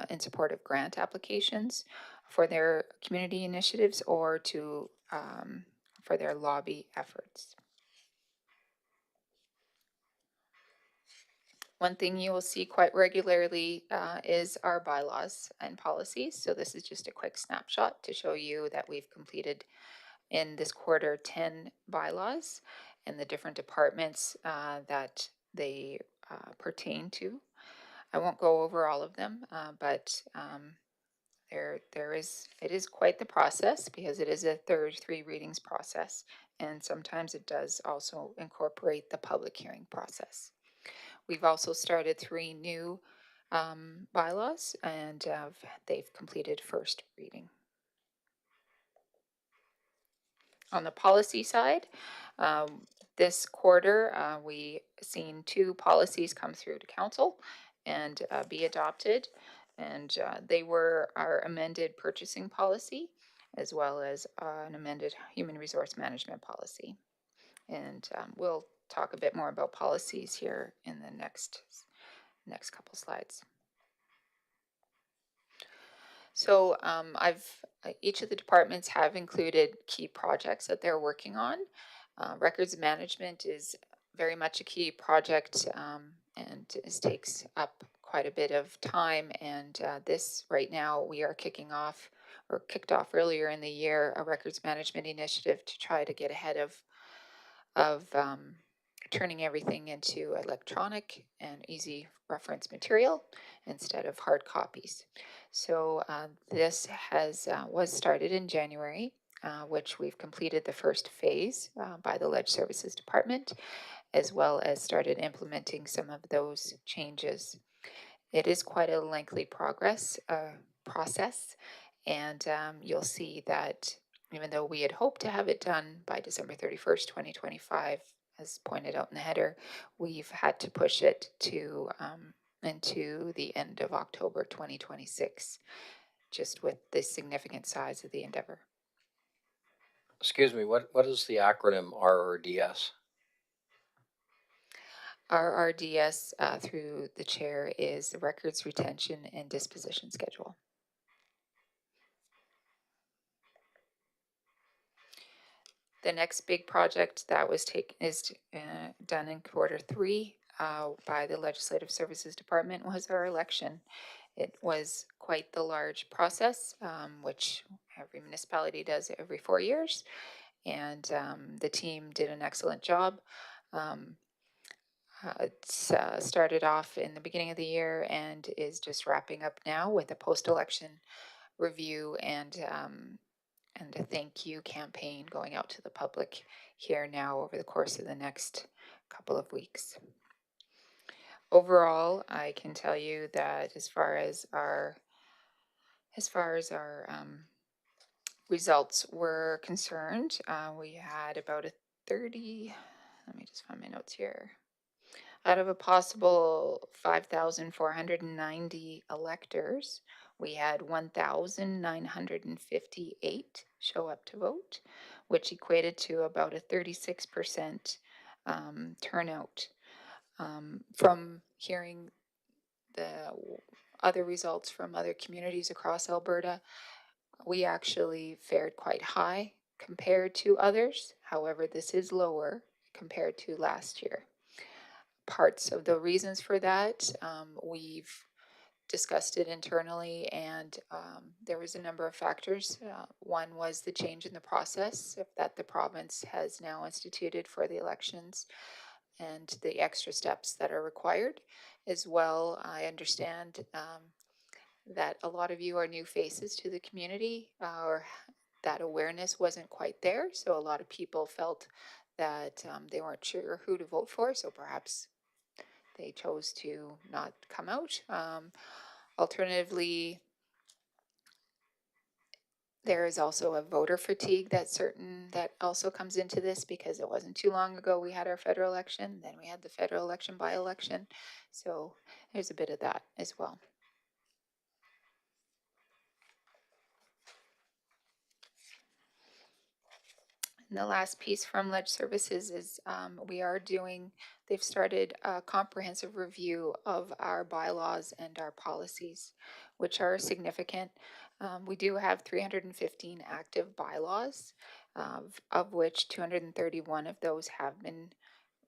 [SPEAKER 1] in support of grant applications for their community initiatives, or to, for their lobby efforts. One thing you will see quite regularly is our bylaws and policies. So this is just a quick snapshot to show you that we've completed in this quarter 10 bylaws and the different departments that they pertain to. I won't go over all of them, but it is quite the process, because it is a 3 readings process, and sometimes it does also incorporate the public hearing process. We've also started 3 new bylaws, and they've completed first reading. On the policy side, this quarter, we seen 2 policies come through to council and be adopted, and they were our amended purchasing policy, as well as an amended human resource management policy. And we'll talk a bit more about policies here in the next couple slides. So each of the departments have included key projects that they're working on. Records management is very much a key project, and it takes up quite a bit of time. And this right now, we are kicked off earlier in the year, a records management initiative to try to get ahead of turning everything into electronic and easy reference material instead of hard copies. So this was started in January, which we've completed the first phase by the Ledge Services Department, as well as started implementing some of those changes. It is quite a lengthy process, and you'll see that even though we had hoped to have it done by December 31st, 2025, as pointed out in the header, we've had to push it to into the end of October 2026, just with the significant size of the endeavor.
[SPEAKER 8] Excuse me, what is the acronym RRDS?
[SPEAKER 1] RRDS, through the chair, is the Records Retention and Disposition Schedule. The next big project that was done in Q3 by the Legislative Services Department was our election. It was quite the large process, which every municipality does every 4 years, and the team did an excellent job. It's started off in the beginning of the year and is just wrapping up now with a post-election review and a thank you campaign going out to the public here now over the course of the next couple of weeks. Overall, I can tell you that as far as our results were concerned, we had about a 30, let me just find my notes here. Out of a possible 5,490 electors, we had 1,958 show up to vote, which equated to about a 36% turnout. From hearing the other results from other communities across Alberta, we actually fared quite high compared to others. However, this is lower compared to last year. Parts of the reasons for that, we've discussed it internally, and there was a number of factors. One was the change in the process that the province has now instituted for the elections and the extra steps that are required. As well, I understand that a lot of you are new faces to the community, or that awareness wasn't quite there. So a lot of people felt that they weren't sure who to vote for, so perhaps they chose to not come out. Alternatively, there is also a voter fatigue that also comes into this, because it wasn't too long ago we had our federal election, then we had the federal election by election. So there's a bit of that as well. And the last piece from Ledge Services is they've started a comprehensive review of our bylaws and our policies, which are significant. We do have 315 active bylaws, of which 231 of those have been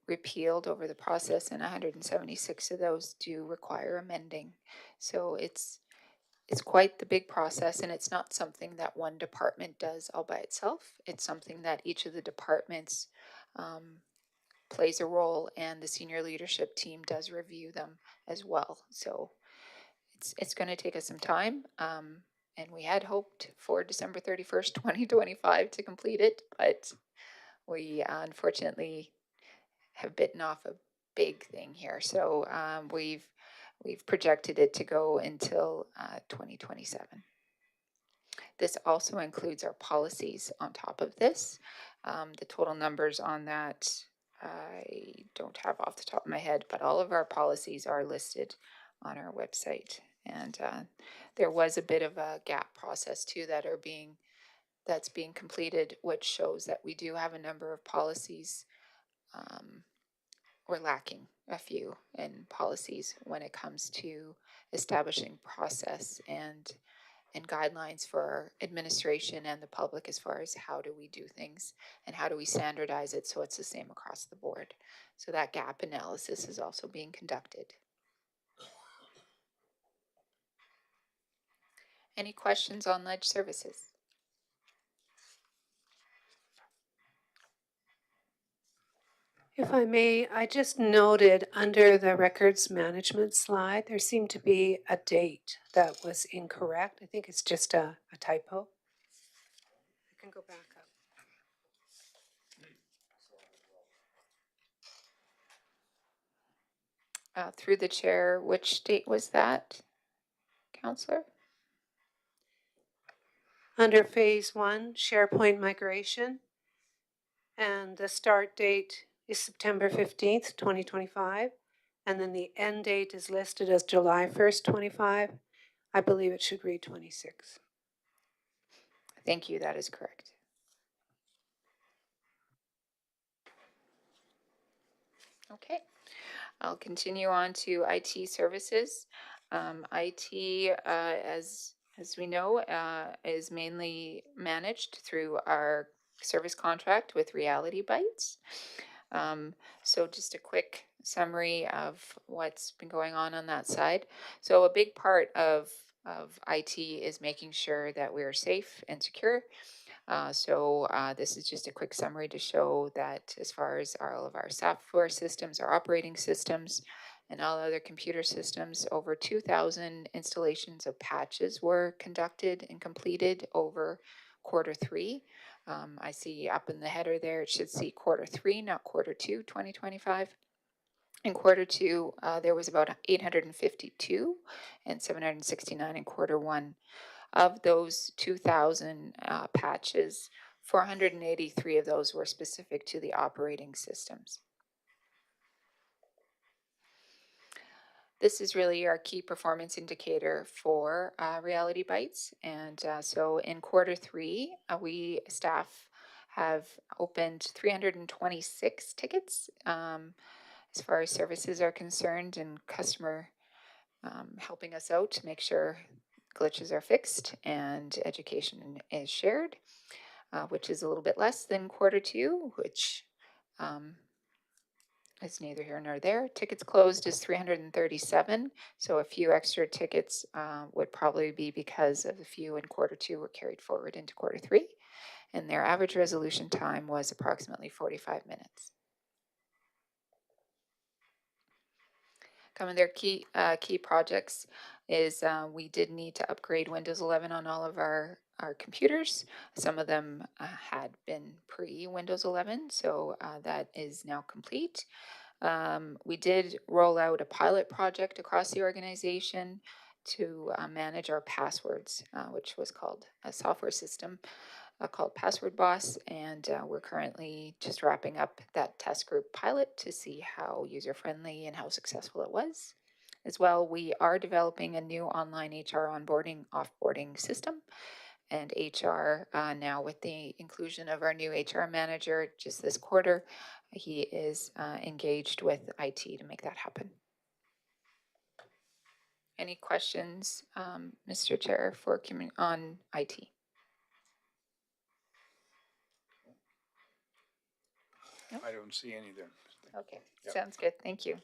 [SPEAKER 1] repealed over the process, and 176 of those do require amending. So it's quite the big process, and it's not something that one department does all by itself. It's something that each of the departments plays a role, and the senior leadership team does review them as well. So it's going to take us some time, and we had hoped for December 31st, 2025 to complete it, but we unfortunately have bitten off a big thing here. So we've projected it to go until 2027. This also includes our policies on top of this. The total numbers on that I don't have off the top of my head, but all of our policies are listed on our website. And there was a bit of a gap process too that's being completed, which shows that we do have a number of policies. We're lacking a few in policies when it comes to establishing process and guidelines for our administration and the public as far as how do we do things and how do we standardize it so it's the same across the board. So that gap analysis is also being conducted. Any questions on Ledge Services?
[SPEAKER 6] If I may, I just noted under the records management slide, there seemed to be a date that was incorrect. I think it's just a typo. I can go back up.
[SPEAKER 1] Through the chair, which date was that, Counselor?
[SPEAKER 6] Under phase 1, SharePoint migration, and the start date is September 15th, 2025, and then the end date is listed as July 1st, 25. I believe it should read 26.
[SPEAKER 1] Thank you, that is correct. Okay, I'll continue on to IT services. IT, as we know, is mainly managed through our service contract with Reality Bytes. So just a quick summary of what's been going on that side. So a big part of IT is making sure that we are safe and secure. This is just a quick summary to show that as far as all of our software systems, our operating systems, and all other computer systems, over 2,000 installations of patches were conducted and completed over Q3. I see up in the header there, it should see Q3, not Q2, 2025. In Q2, there was about 852 and 769 in Q1. Of those 2,000 patches, 483 of those were specific to the operating systems. This is really our key performance indicator for Reality Bytes. And so in Q3, we staff have opened 326 tickets as far as services are concerned, and customer helping us out to make sure glitches are fixed and education is shared, which is a little bit less than Q2, which is neither here nor there. Tickets closed is 337, so a few extra tickets would probably be because of the few in Q2 were carried forward into Q3, and their average resolution time was approximately 45 minutes. Coming their key projects is we did need to upgrade Windows 11 on all of our computers. Some of them had been pre-Windows 11, so that is now complete. We did roll out a pilot project across the organization to manage our passwords, which was called a software system called Password Boss, and we're currently just wrapping up that test group pilot to see how user-friendly and how successful it was. As well, we are developing a new online HR onboarding, offboarding system, and HR now with the inclusion of our new HR manager just this quarter, he is engaged with IT to make that happen. Any questions, Mr. Chair, on IT?
[SPEAKER 10] I don't see any there.
[SPEAKER 1] Okay,
[SPEAKER 10] Yep.
[SPEAKER 1] sounds good. Thank you.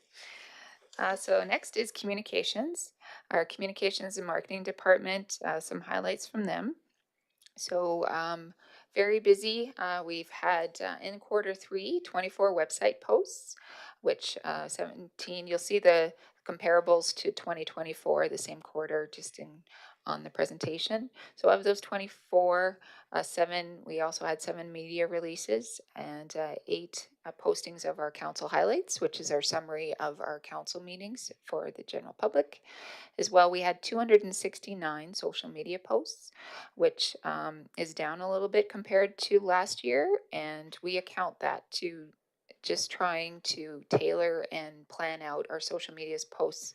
[SPEAKER 1] So next is communications. Our communications and marketing department, some highlights from them. So very busy. We've had in Q3, 24 website posts, which 17, you'll see the comparables to 2024, the same quarter, just on the presentation. So of those 24, we also had 7 media releases and 8 postings of our council highlights, which is our summary of our council meetings for the general public. As well, we had 269 social media posts, which is down a little bit compared to last year, and we account that to just trying to tailor and plan out our social media's posts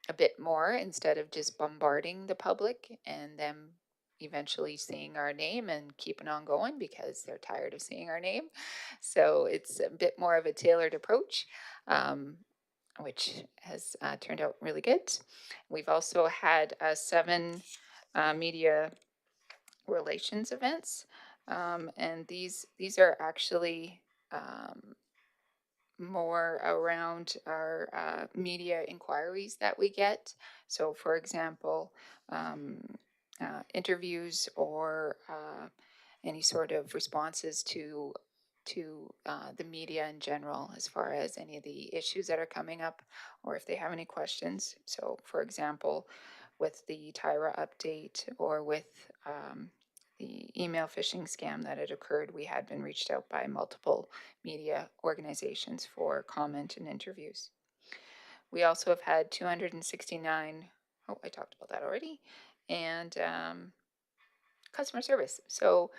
[SPEAKER 1] a bit more instead of just bombarding the public and them eventually seeing our name and keeping on going because they're tired of seeing our name. So it's a bit more of a tailored approach, which has turned out really good. We've also had 7 media relations events, and these are actually more around our media inquiries that we get. So for example, interviews or any sort of responses to to the media in general as far as any of the issues that are coming up or if they have any questions. So, for example, with the Tyra update or with the email phishing scam that had occurred, we had been reached out by multiple media organizations for comment and interviews. We also have had 269, oh, I talked about that already, and customer service. So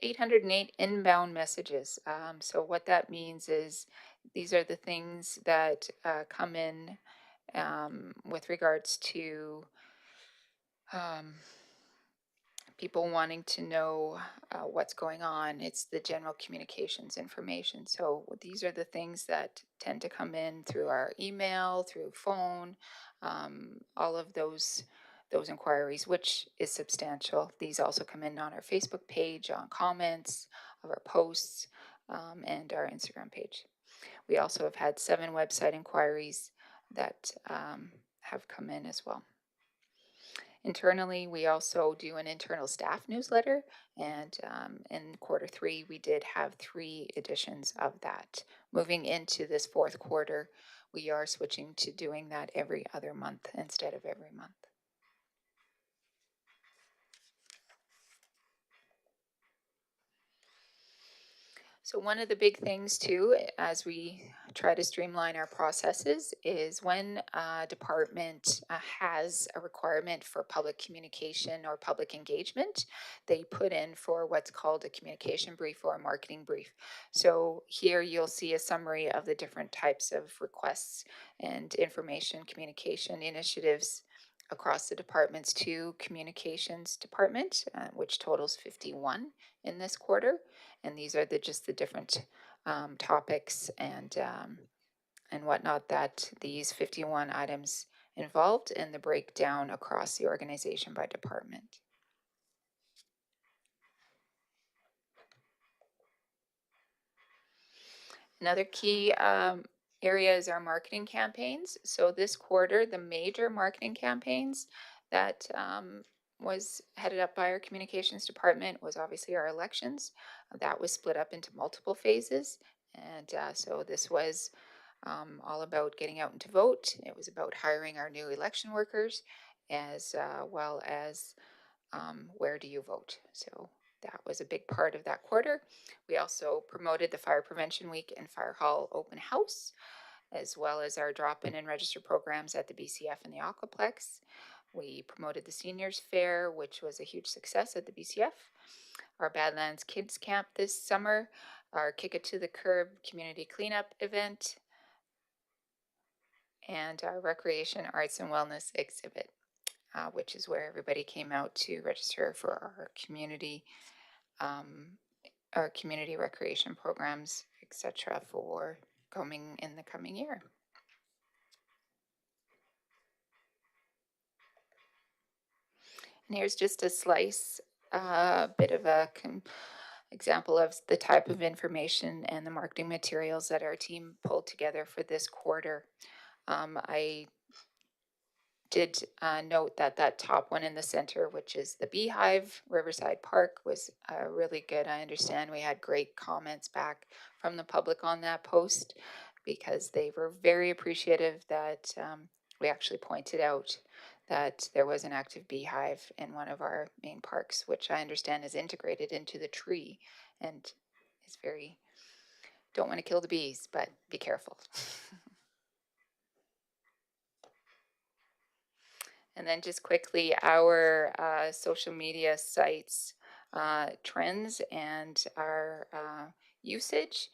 [SPEAKER 1] 808 inbound messages. So what that means is these are the things that come in with regards to um, people wanting to know what's going on. It's the general communications information. So these are the things that tend to come in through our email, through phone, all of those inquiries, which is substantial. These also come in on our Facebook page, on comments of our posts, and our Instagram page. We also have had 7 website inquiries that have come in as well. Internally, we also do an internal staff newsletter, and in Q3, we did have 3 editions of that. Moving into this Q4, we are switching to doing that every other month instead of every month. So one of the big things too, as we try to streamline our processes, is when a department has a requirement for public communication or public engagement, they put in for what's called a communication brief or a marketing brief. So here you'll see a summary of the different types of requests and information communication initiatives across the departments to communications department, which totals 51 in this quarter. And these are just the different topics and whatnot that these 51 items involved, and the breakdown across the organization by department. Another key area is our marketing campaigns. So this quarter, the major marketing campaigns that was headed up by our communications department was obviously our elections. That was split up into multiple phases. And so this was all about getting out and to vote. It was about hiring our new election workers, as well as where do you vote. So that was a big part of that quarter. We also promoted the Fire Prevention Week and Fire Hall Open House, as well as our drop-in and register programs at the BCF and the Aquaplex. We promoted the Seniors Fair, which was a huge success at the BCF. Our Badlands Kids Camp this summer, our Kick It to the Curb community cleanup event, and our Recreation, Arts, and Wellness exhibit, which is where everybody came out to register for our community recreation programs, etc., for coming in the coming year. And here's just a slice, bit of a example of the type of information and the marketing materials that our team pulled together for this quarter. I did note that that top one in the center, which is the Beehive Riverside Park, was really good. I understand we had great comments back from the public on that post because they were very appreciative that we actually pointed out that there was an active beehive in one of our main parks, which I understand is integrated into the tree and is very, don't want to kill the bees, but be careful. And then just quickly, our social media sites trends and our usage.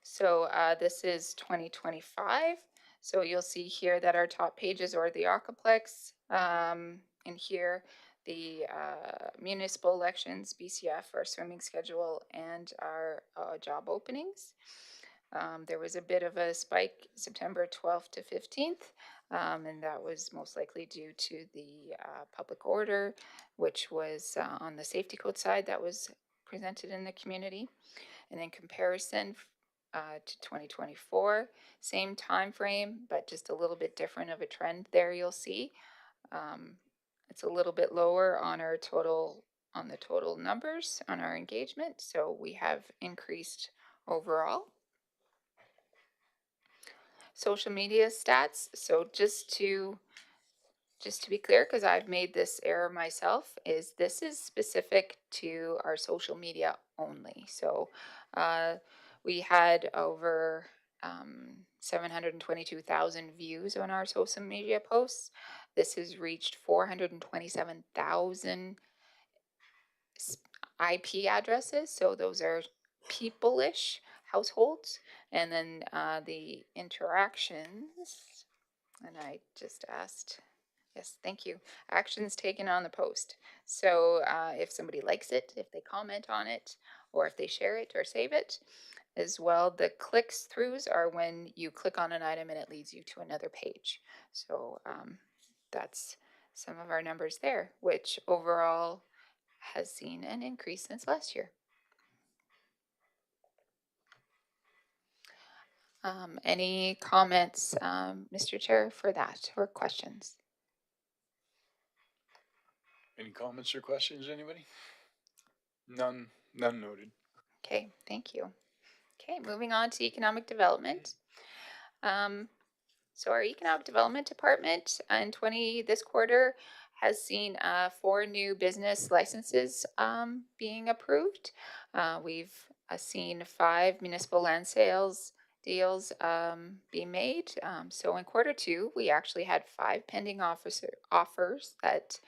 [SPEAKER 1] So this is 2025. So you'll see here that our top pages are the Aquaplex, and here the municipal elections, BCF, our swimming schedule, and our job openings. There was a bit of a spike September 12th to 15th, and that was most likely due to the public order, which was on the safety code side that was presented in the community. And in comparison to 2024, same time frame, but just a little bit different of a trend there you'll see. It's a little bit lower on our total on the total numbers on our engagement. So we have increased overall. Social media stats. So just to be clear, because I've made this error myself, is this is specific to our social media only. So we had over 722,000 views on our social media posts. This has reached 427,000 IP addresses. So those are people-ish households. And then the interactions, and I just asked, yes, thank you. Actions taken on the post. So if somebody likes it, if they comment on it, or if they share it or save it, as well, the clicks throughs are when you click on an item and it leads you to another page. So that's some of our numbers there, which overall has seen an increase since last year. Any comments, Mr. Chair, for that, or questions?
[SPEAKER 10] Any comments or questions, anybody? None noted.
[SPEAKER 1] Okay, thank you. Okay, moving on to economic development. So our economic development department in this quarter has seen 4 new business licenses being approved. We've seen 5 municipal land sales deals being made. So in Q2, we actually had 5 pending offers that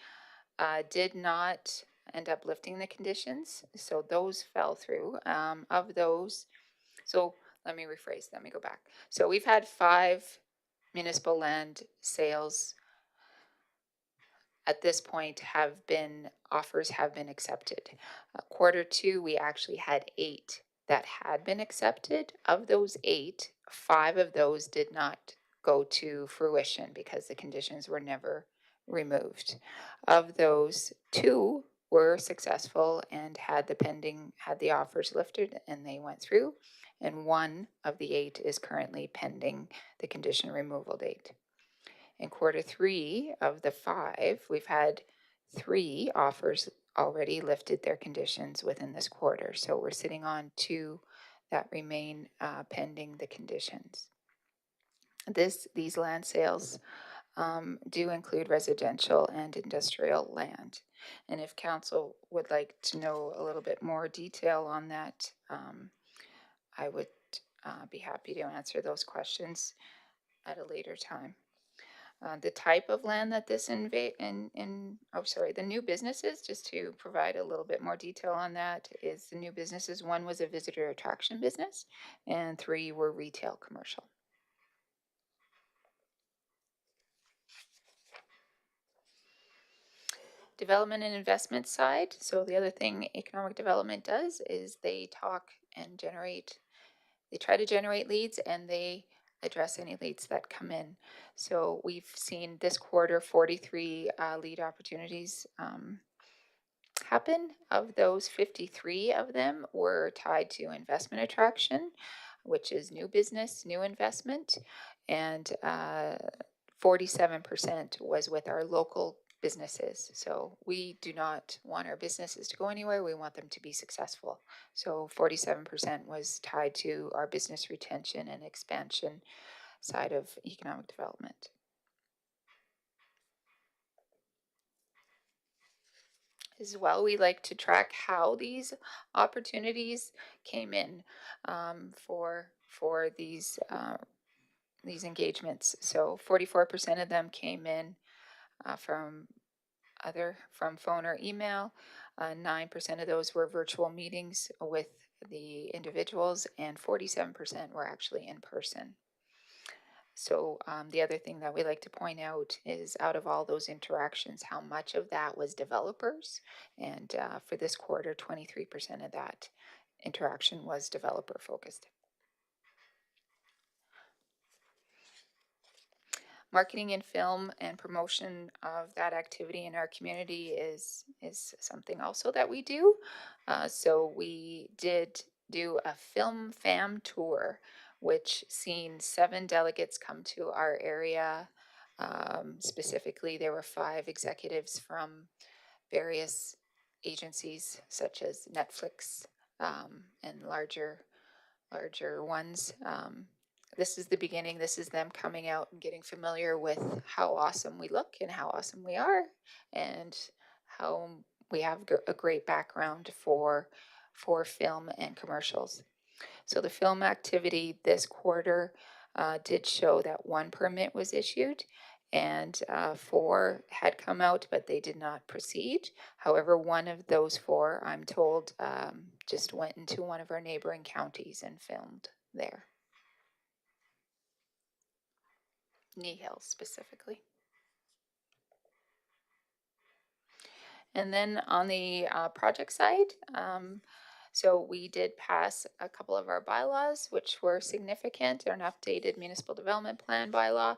[SPEAKER 1] did not end up lifting the conditions. So those fell through. Of those, so let me rephrase, let me go back. So we've had 5 municipal land sales at this point offers have been accepted. Q2, we actually had 8 that had been accepted. Of those 8, 5 of those did not go to fruition because the conditions were never removed. Of those, 2 were successful and had the offers lifted and they went through. And 1 of the 8 is currently pending the condition removal date. In Q3 of the 5, we've had 3 offers already lifted their conditions within this quarter. So we're sitting on 2 that remain pending the conditions. These land sales do include residential and industrial land. And if council would like to know a little bit more detail on that, I would be happy to answer those questions at a later time. The type of land that this the new businesses, just to provide a little bit more detail on that, is the new businesses. 1 was a visitor attraction business and 3 were retail commercial. Development and investment side. So the other thing economic development does is they try to generate leads and they address any leads that come in. So we've seen this quarter 43 lead opportunities happen. Of those, 53 of them were tied to investment attraction, which is new business, new investment, and 47% was with our local businesses. So we do not want our businesses to go anywhere. We want them to be successful. So 47% was tied to our business retention and expansion side of economic development. As well, we like to track how these opportunities came in for these engagements. So 44% of them came in from phone or email. 9% of those were virtual meetings with the individuals, and 47% were actually in person. So the other thing that we like to point out is out of all those interactions, how much of that was developers. And for this quarter, 23% of that interaction was developer focused. Marketing and film and promotion of that activity in our community is something also that we do. So we did do a film fam tour, which seen 7 delegates come to our area. Specifically, there were 5 executives from various agencies such as Netflix and larger ones. This is the beginning. This is them coming out and getting familiar with how awesome we look and how awesome we are, and how we have a great background for film and commercials. So the film activity this quarter did show that 1 permit was issued and 4 had come out, but they did not proceed. However, one of those 4, I'm told, just went into one of our neighboring counties and filmed there. Nihil specifically. And then on the project side, so we did pass a couple of our bylaws, which were significant. An updated municipal development plan bylaw.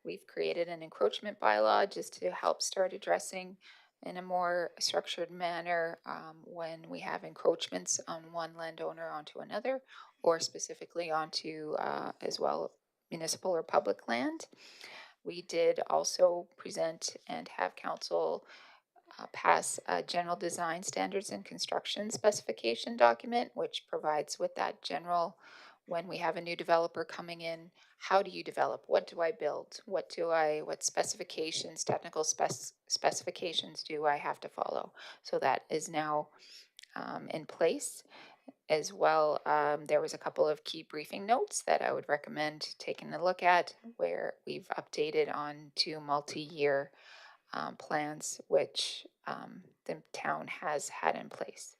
[SPEAKER 1] We've created an encroachment bylaw just to help start addressing in a more structured manner when we have encroachments on one landowner onto another, or specifically onto as well municipal or public land. We did also present and have council pass a general design standards and construction specification document, which provides with that general, when we have a new developer coming in, how do you develop? What do I build? What specifications, technical specifications do I have to follow? So that is now in place. As well, there was a couple of key briefing notes that I would recommend taking a look at, where we've updated on 2 multi-year plans which the town has had in place.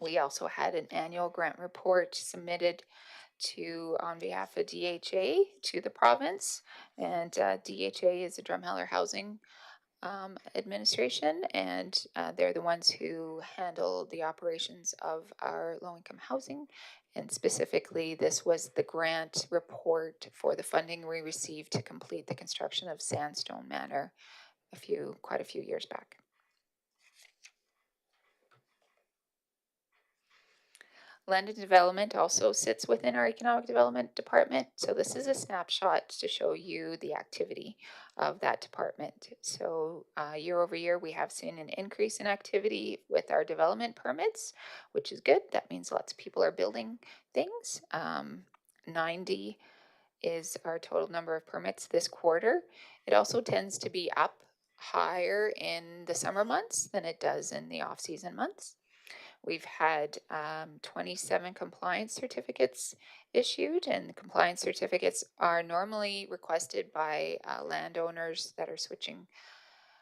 [SPEAKER 1] We also had an annual grant report submitted on behalf of DHA to the province, and DHA is the Drumheller Housing Administration, and they're the ones who handle the operations of our low-income housing. And specifically, this was the grant report for the funding we received to complete the construction of Sandstone Manor quite a few years back. Land and development also sits within our economic development department. So this is a snapshot to show you the activity of that department. So year over year, we have seen an increase in activity with our development permits, which is good. That means lots of people are building things. 90 is our total number of permits this quarter. It also tends to be up higher in the summer months than it does in the off-season months. We've had 27 compliance certificates issued, and the compliance certificates are normally requested by landowners that are switching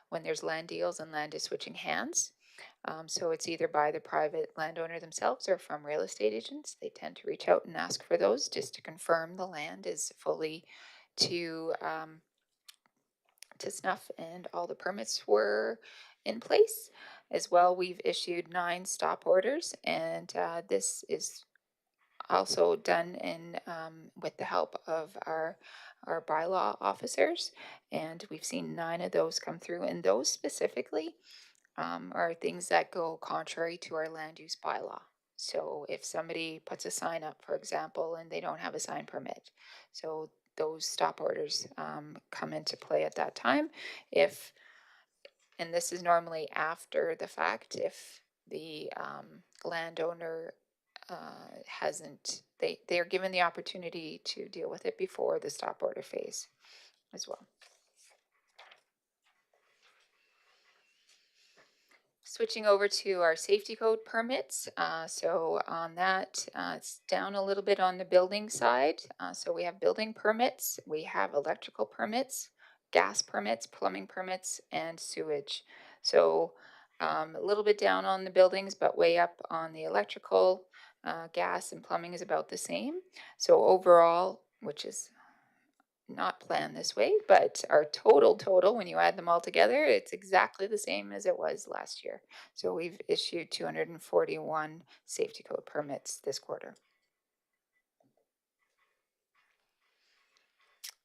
[SPEAKER 1] when there's land deals and land is switching hands. So it's either by the private landowner themselves or from real estate agents. They tend to reach out and ask for those just to confirm the land is fully to snuff and all the permits were in place. As well, we've issued 9 stop orders, and this is also done in with the help of our bylaw officers, and we've seen 9 of those come through, and those specifically are things that go contrary to our land use bylaw. So if somebody puts a sign up, for example, and they don't have a sign permit, so those stop orders come into play at that time. And this is normally after the fact, if the landowner they're given the opportunity to deal with it before the stop order phase as well. Switching over to our safety code permits. So on that, it's down a little bit on the building side. So we have building permits, we have electrical permits, gas permits, plumbing permits, and sewage. So a little bit down on the buildings, but way up on the electrical, gas and plumbing is about the same. So overall, which is not planned this way, but our total, when you add them all together, it's exactly the same as it was last year. So we've issued 241 safety code permits this quarter.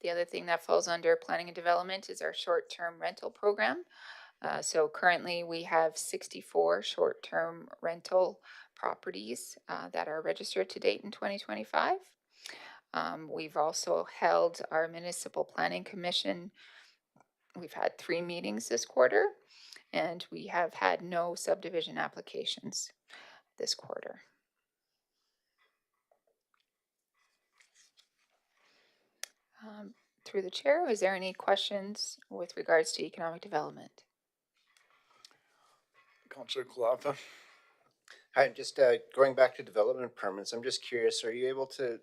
[SPEAKER 1] The other thing that falls under planning and development is our short-term rental program. So currently we have 64 short-term rental properties that are registered to date in 2025. We've also held our municipal planning commission. We've had 3 meetings this quarter. and we have had no subdivision applications this quarter. Through the chair, is there any questions with regards to economic development?
[SPEAKER 10] Councillor Kalafa?
[SPEAKER 4] Hi, just going back to development permits, I'm just curious, are you able to,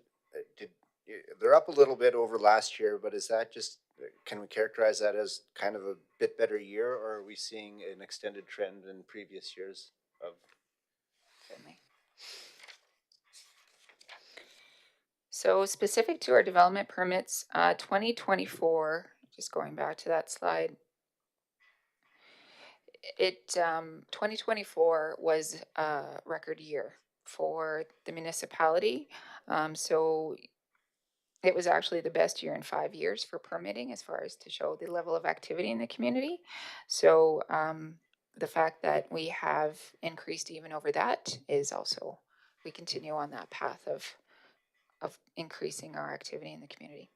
[SPEAKER 4] they're up a little bit over last year, but is that just, can we characterize that as kind of a bit better year, or are we seeing an extended trend in previous years of?
[SPEAKER 1] Certainly. So specific to our development permits, 2024, just going back to that slide, 2024 was a record year for the municipality. So it was actually the best year in 5 years for permitting as far as to show the level of activity in the community. So the fact that we have increased even over that is also, we continue on that path of increasing our activity in the community.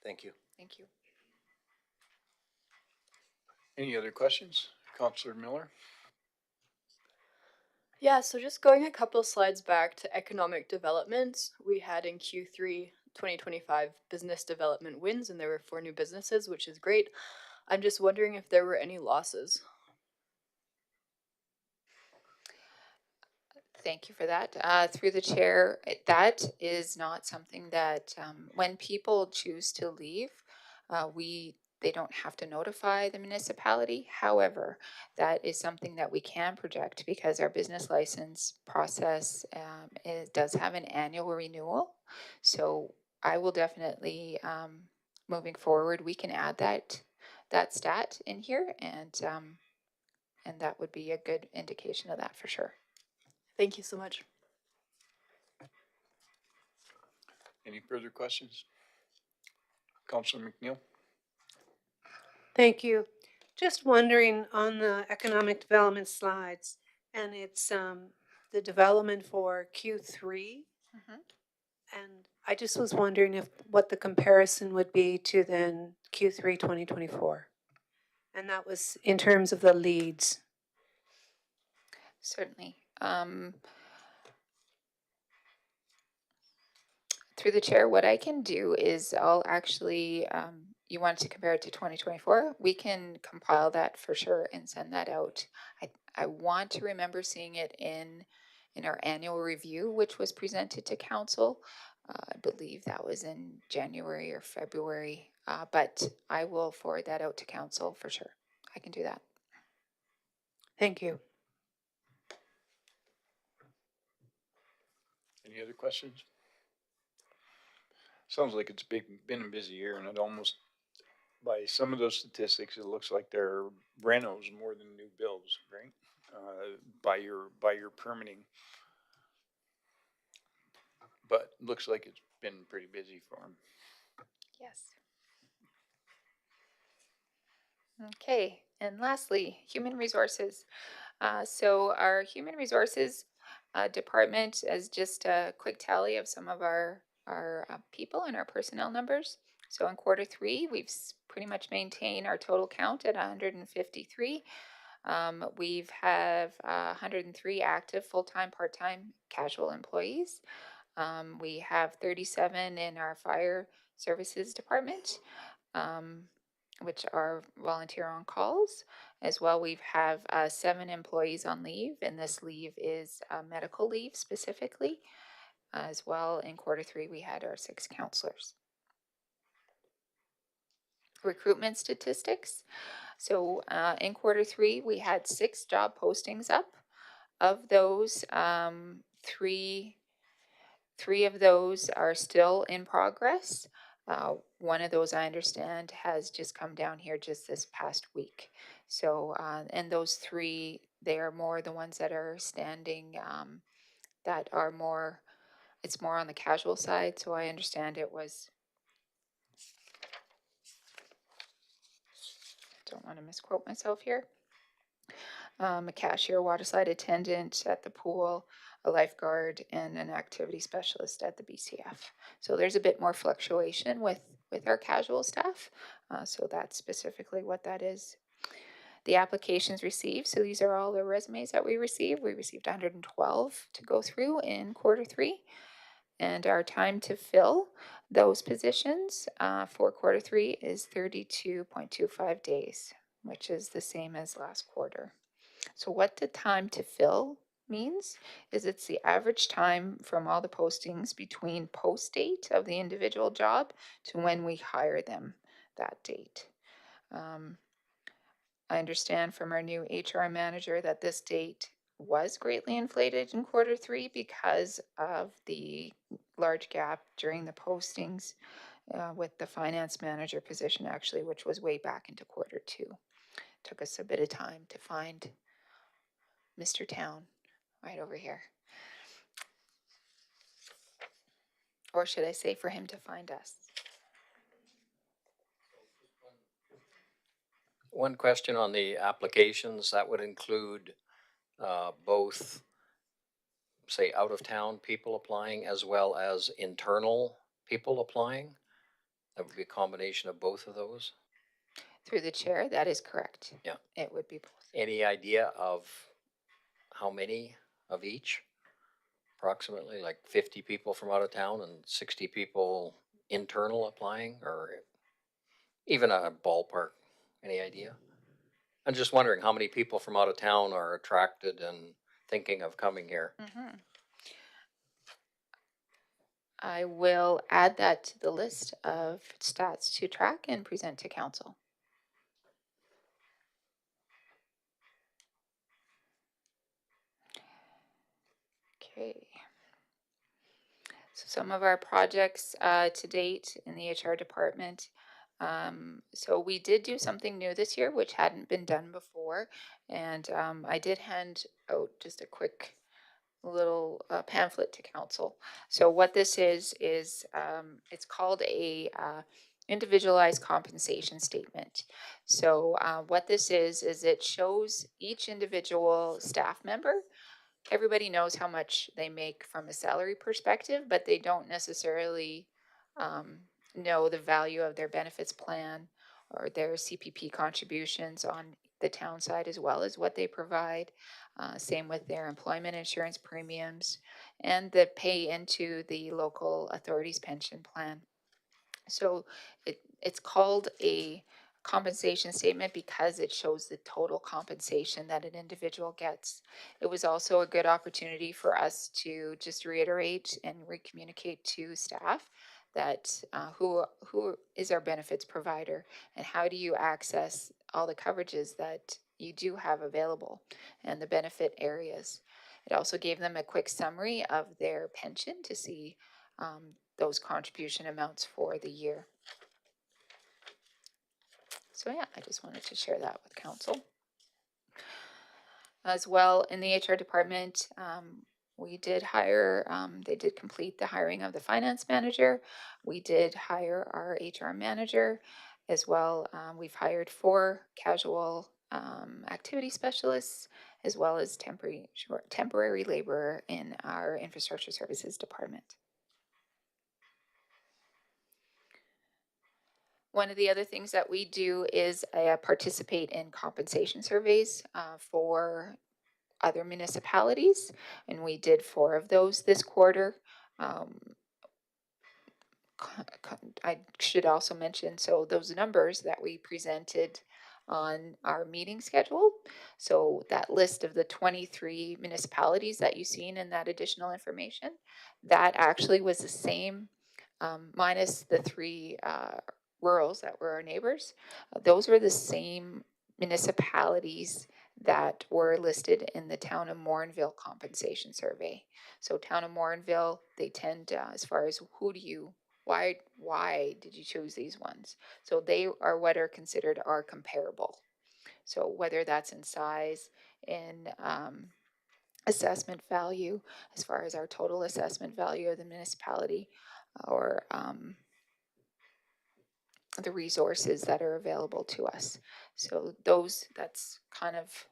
[SPEAKER 4] Thank you.
[SPEAKER 1] Thank you.
[SPEAKER 10] Any other questions? Councillor Miller?
[SPEAKER 7] Yeah, so just going a couple slides back to economic development, we had in Q3 2025 business development wins, and there were 4 new businesses, which is great. I'm just wondering if there were any losses.
[SPEAKER 1] Thank you for that. Through the chair, that is not something that when people choose to leave, they don't have to notify the municipality. However, that is something that we can project because our business license process it does have an annual renewal. So I will definitely, moving forward, we can add that stat in here, and that would be a good indication of that for sure.
[SPEAKER 7] Thank you so much.
[SPEAKER 10] Any further questions? Councillor McNeil?
[SPEAKER 6] Thank you. Just wondering on the economic development slides, and it's the development for Q3. And I just was wondering what the comparison would be to then Q3 2024. And that was in terms of the leads.
[SPEAKER 1] Certainly. Through the chair, what I can do is I'll actually, you want to compare it to 2024? We can compile that for sure and send that out. I want to remember seeing it in our annual review, which was presented to council. I believe that was in January or February, but I will forward that out to council for sure. I can do that.
[SPEAKER 6] Thank you.
[SPEAKER 10] Any other questions? Sounds like it's been a busy year, and it almost, by some of those statistics, it looks like there are renos more than new builds, right? By your permitting. But looks like it's been pretty busy for them.
[SPEAKER 1] Yes. Okay, and lastly, human resources. So our human resources department is just a quick tally of some of our people and our personnel numbers. So in Q3, we've pretty much maintained our total count at 153. We've have 103 active full-time, part-time, casual employees. We have 37 in our fire services department, which are volunteer on calls. As well, we have 7 employees on leave, and this leave is medical leave specifically. As well, in Q3, we had our 6 counselors. Recruitment statistics. So in Q3, we had 6 job postings up. Of those, 3 of those are still in progress. One of those, I understand, has just come down here just this past week. So, and those 3, they are more the ones that are standing, that are more, it's more on the casual side. So I understand it was, don't want to misquote myself here. A cashier, waterside attendant at the pool, a lifeguard, and an activity specialist at the BCF. So there's a bit more fluctuation with our casual staff. So that's specifically what that is. the applications received. So these are all the resumes that we received. We received 112 to go through in Q3. And our time to fill those positions for Q3 is 32.25 days, which is the same as last quarter. So what the time to fill means is it's the average time from all the postings between post date of the individual job to when we hire them that date. I understand from our new HR manager that this date was greatly inflated in Q3 because of the large gap during the postings with the finance manager position, actually, which was way back into Q2. Took us a bit of time to find Mr. Town right over here. Or should I say for him to find us?
[SPEAKER 8] One question on the applications, that would include both, say, out-of-town people applying as well as internal people applying? That would be a combination of both of those?
[SPEAKER 1] Through the chair, that is correct.
[SPEAKER 8] Yeah.
[SPEAKER 1] It would be both.
[SPEAKER 8] Any idea of how many of each? Approximately like 50 people from out of town and 60 people internal applying, or even a ballpark? Any idea? I'm just wondering how many people from out of town are attracted and thinking of coming here.
[SPEAKER 1] Mm-hmm. I will add that to the list of stats to track and present to council. Okay. So some of our projects to date in the HR department. So we did do something new this year, which hadn't been done before. And I did hand out just a quick little pamphlet to council. So what this is it's called a individualized compensation statement. So what this is it shows each individual staff member. Everybody knows how much they make from a salary perspective, but they don't necessarily know the value of their benefits plan or their CPP contributions on the town side, as well as what they provide. Same with their employment insurance premiums and the pay into the local authorities pension plan. So it's called a compensation statement because it shows the total compensation that an individual gets. It was also a good opportunity for us to just reiterate and recommunicate to staff that who is our benefits provider and how do you access all the coverages that you do have available and the benefit areas. It also gave them a quick summary of their pension to see those contribution amounts for the year. So yeah, I just wanted to share that with council. As well, in the HR department, we did hire, they did complete the hiring of the finance manager. We did hire our HR manager as well. We've hired 4 casual activity specialists, as well as temporary labor in our infrastructure services department. One of the other things that we do is participate in compensation surveys for other municipalities, and we did 4 of those this quarter. I should also mention, so those numbers that we presented on our meeting schedule, so that list of the 23 municipalities that you've seen in that additional information, that actually was the same minus the 3 rurals that were our neighbors. Those were the same municipalities that were listed in the town of Morinville compensation survey. So town of Morinville, they tend as far as why did you choose these ones? So they are what are considered are comparable. So whether that's in size, in assessment value, as far as our total assessment value of the municipality, or the resources that are available to us. So that's kind of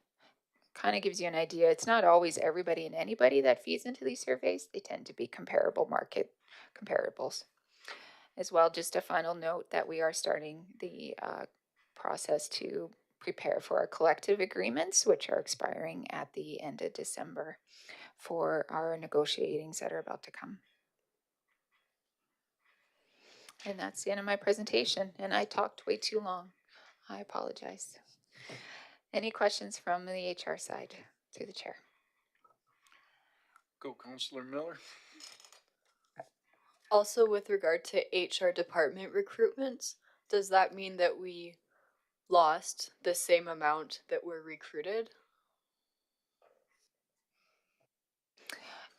[SPEAKER 1] gives you an idea. It's not always everybody and anybody that feeds into these surveys. They tend to be comparable market comparables. As well, just a final note that we are starting the process to prepare for our collective agreements, which are expiring at the end of December, for our negotiatings that are about to come. And that's the end of my presentation, and I talked way too long. I apologize. Any questions from the HR side through the chair?
[SPEAKER 10] Go, Counselor Miller.
[SPEAKER 7] Also, with regard to HR department recruitments, does that mean that we lost the same amount that were recruited?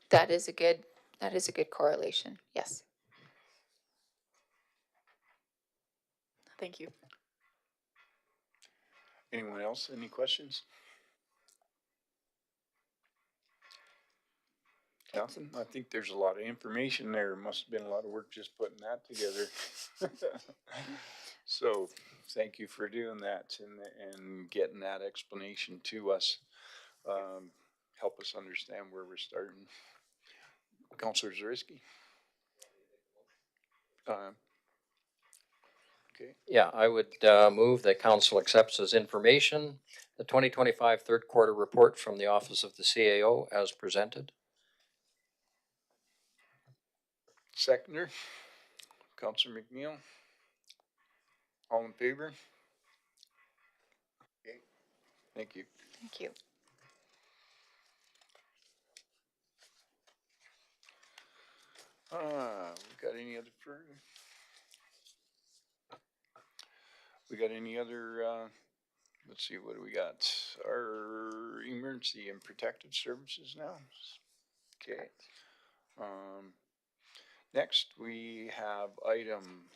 [SPEAKER 1] That is a good correlation. Yes.
[SPEAKER 7] Thank you.
[SPEAKER 10] Anyone else? Any questions? Nothing? I think there's a lot of information there. Must have been a lot of work just putting that together. So, thank you for doing that and getting that explanation to us. Help us understand where we're starting. Counselor Zarisky? Okay.
[SPEAKER 8] Yeah, I would move that council accepts as information the 2025 third quarter report from the Office of the CAO as presented.
[SPEAKER 10] Seconder, Counselor McNeil. All in favor? Okay. Thank you.
[SPEAKER 1] Thank you.
[SPEAKER 10] We got any other we got any other, let's see, what do we got? Our emergency and protective services now. Okay. Next we have item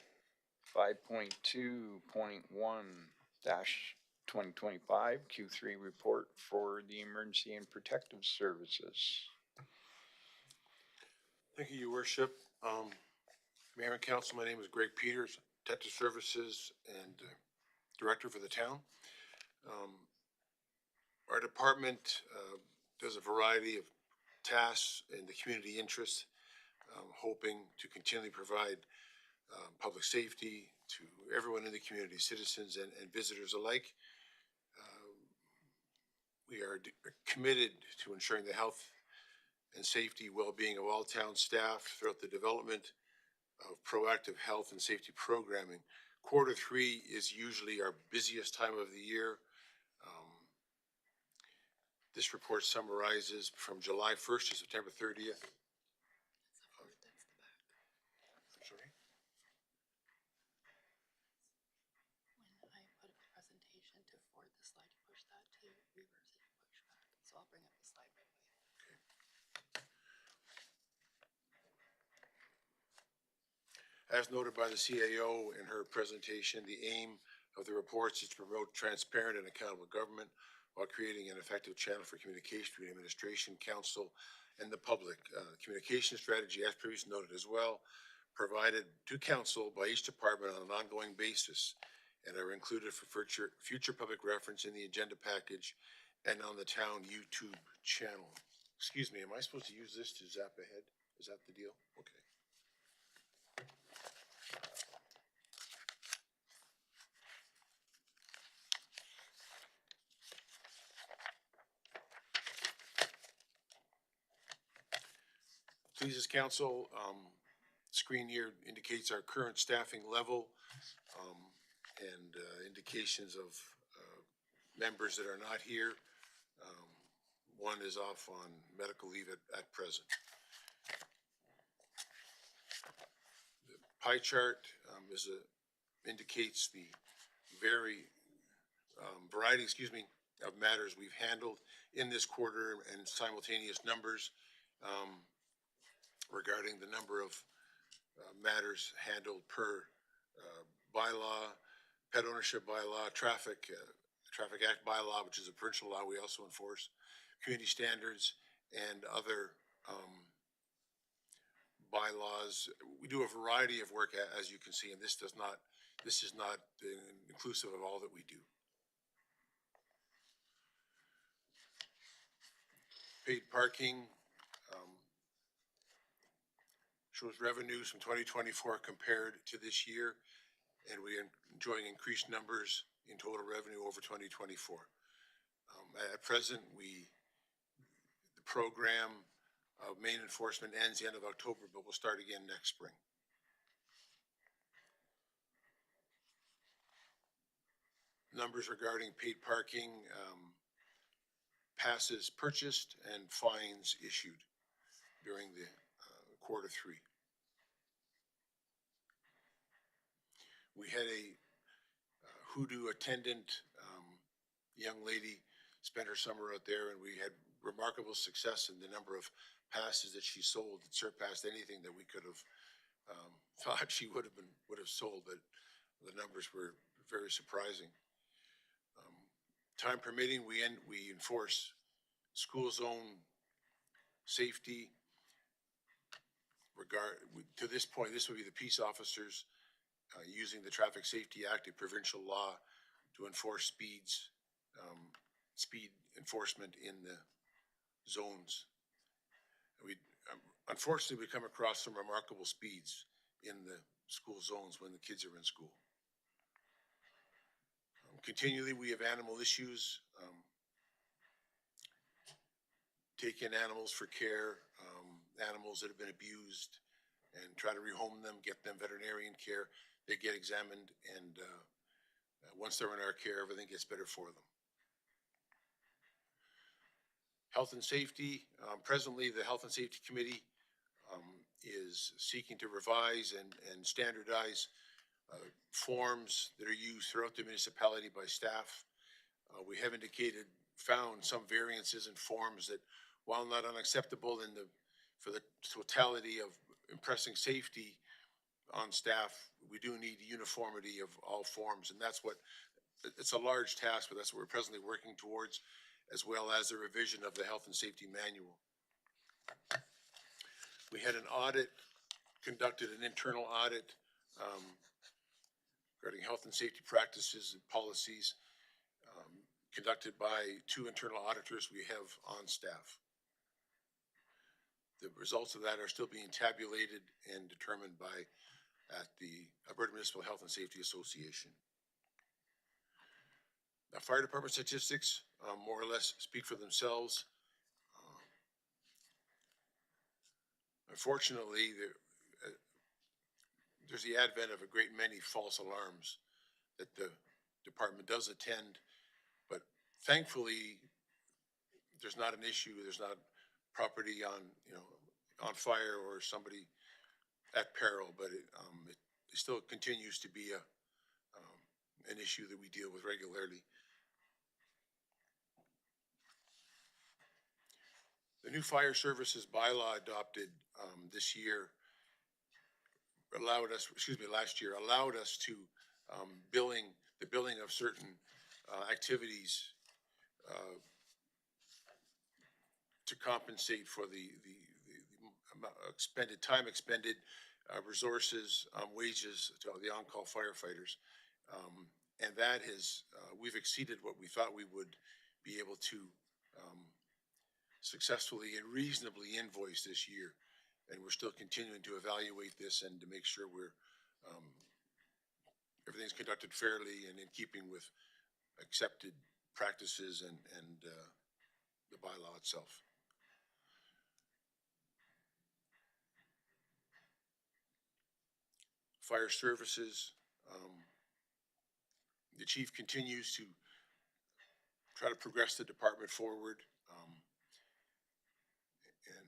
[SPEAKER 10] 5.2.1-2025 Q3 report for the emergency and protective services.
[SPEAKER 11] Thank you, Your Worship. Mayor and Council, my name is Greg Peters, Protective Services and Director for the town. Our department does a variety of tasks in the community interest, hoping to continually provide public safety to everyone in the community, citizens and visitors alike. We are committed to ensuring the health and safety, well-being of all town staff throughout the development of proactive health and safety programming. Quarter 3 is usually our busiest time of the year. This report summarizes from July 1st to September 30th. I'm sorry?
[SPEAKER 7] When I put up a presentation to forward the slide, you push that to reverse it, push back. So I'll bring up the slide right away.
[SPEAKER 11] As noted by the CAO in her presentation, the aim of the reports is to promote transparent and accountable government while creating an effective channel for communication between administration, council, and the public. Communication strategy, as previously noted as well, provided to council by each department on an ongoing basis and are included for future public reference in the agenda package and on the town YouTube channel. Excuse me, am I supposed to use this to zap ahead? Is that the deal? Okay. Pleases council, screen here indicates our current staffing level and indications of members that are not here. One is off on medical leave at present. The pie chart indicates the variety, of matters we've handled in this quarter and simultaneous numbers regarding the number of matters handled per bylaw, pet ownership bylaw, Traffic Act bylaw, which is a provincial law we also enforce, community standards, and other bylaws. We do a variety of work, as you can see, and this is not inclusive of all that we do. Paid parking shows revenues from 2024 compared to this year, and we are enjoying increased numbers in total revenue over 2024. At present, the program of main enforcement ends the end of October, but we'll start again next spring. Numbers regarding paid parking, passes purchased and fines issued during the Q3. We had a hoodoo attendant, young lady, spent her summer out there, and we had remarkable success in the number of passes that she sold. It surpassed anything that we could have thought she would have sold, but the numbers were very surprising. Time permitting, we enforce school zone safety. To this point, this would be the peace officers using the Traffic Safety Act, a provincial law, to enforce speed enforcement in the zones. Unfortunately, we come across some remarkable speeds in the school zones when the kids are in school. Continually, we have animal issues, take in animals for care, animals that have been abused, and try to rehome them, get them veterinarian care. They get examined, and once they're in our care, everything gets better for them. Health and safety, presently the Health and Safety Committee is seeking to revise and standardize forms that are used throughout the municipality by staff. We have found some variances in forms that, while not unacceptable for the totality of impressing safety on staff, we do need uniformity of all forms, and it's a large task, but that's what we're presently working towards, as well as the revision of the Health and Safety Manual. We had an audit, conducted an internal audit regarding health and safety practices and policies, conducted by 2 internal auditors we have on staff. The results of that are still being tabulated and determined at the Alberta Municipal Health and Safety Association. Now, fire department statistics more or less speak for themselves. Unfortunately, there's the advent of a great many false alarms that the department does attend, but thankfully, there's not an issue. There's not property on fire or somebody at peril, but it still continues to be an issue that we deal with regularly. The new fire services bylaw adopted last year allowed us to the billing of certain activities to compensate for the time expended, resources, wages to the on-call firefighters. And that we've exceeded what we thought we would be able to successfully and reasonably invoice this year. And we're still continuing to evaluate this and to make sure everything's conducted fairly and in keeping with accepted practices and the bylaw itself. Fire services, the chief continues to try to progress the department forward. And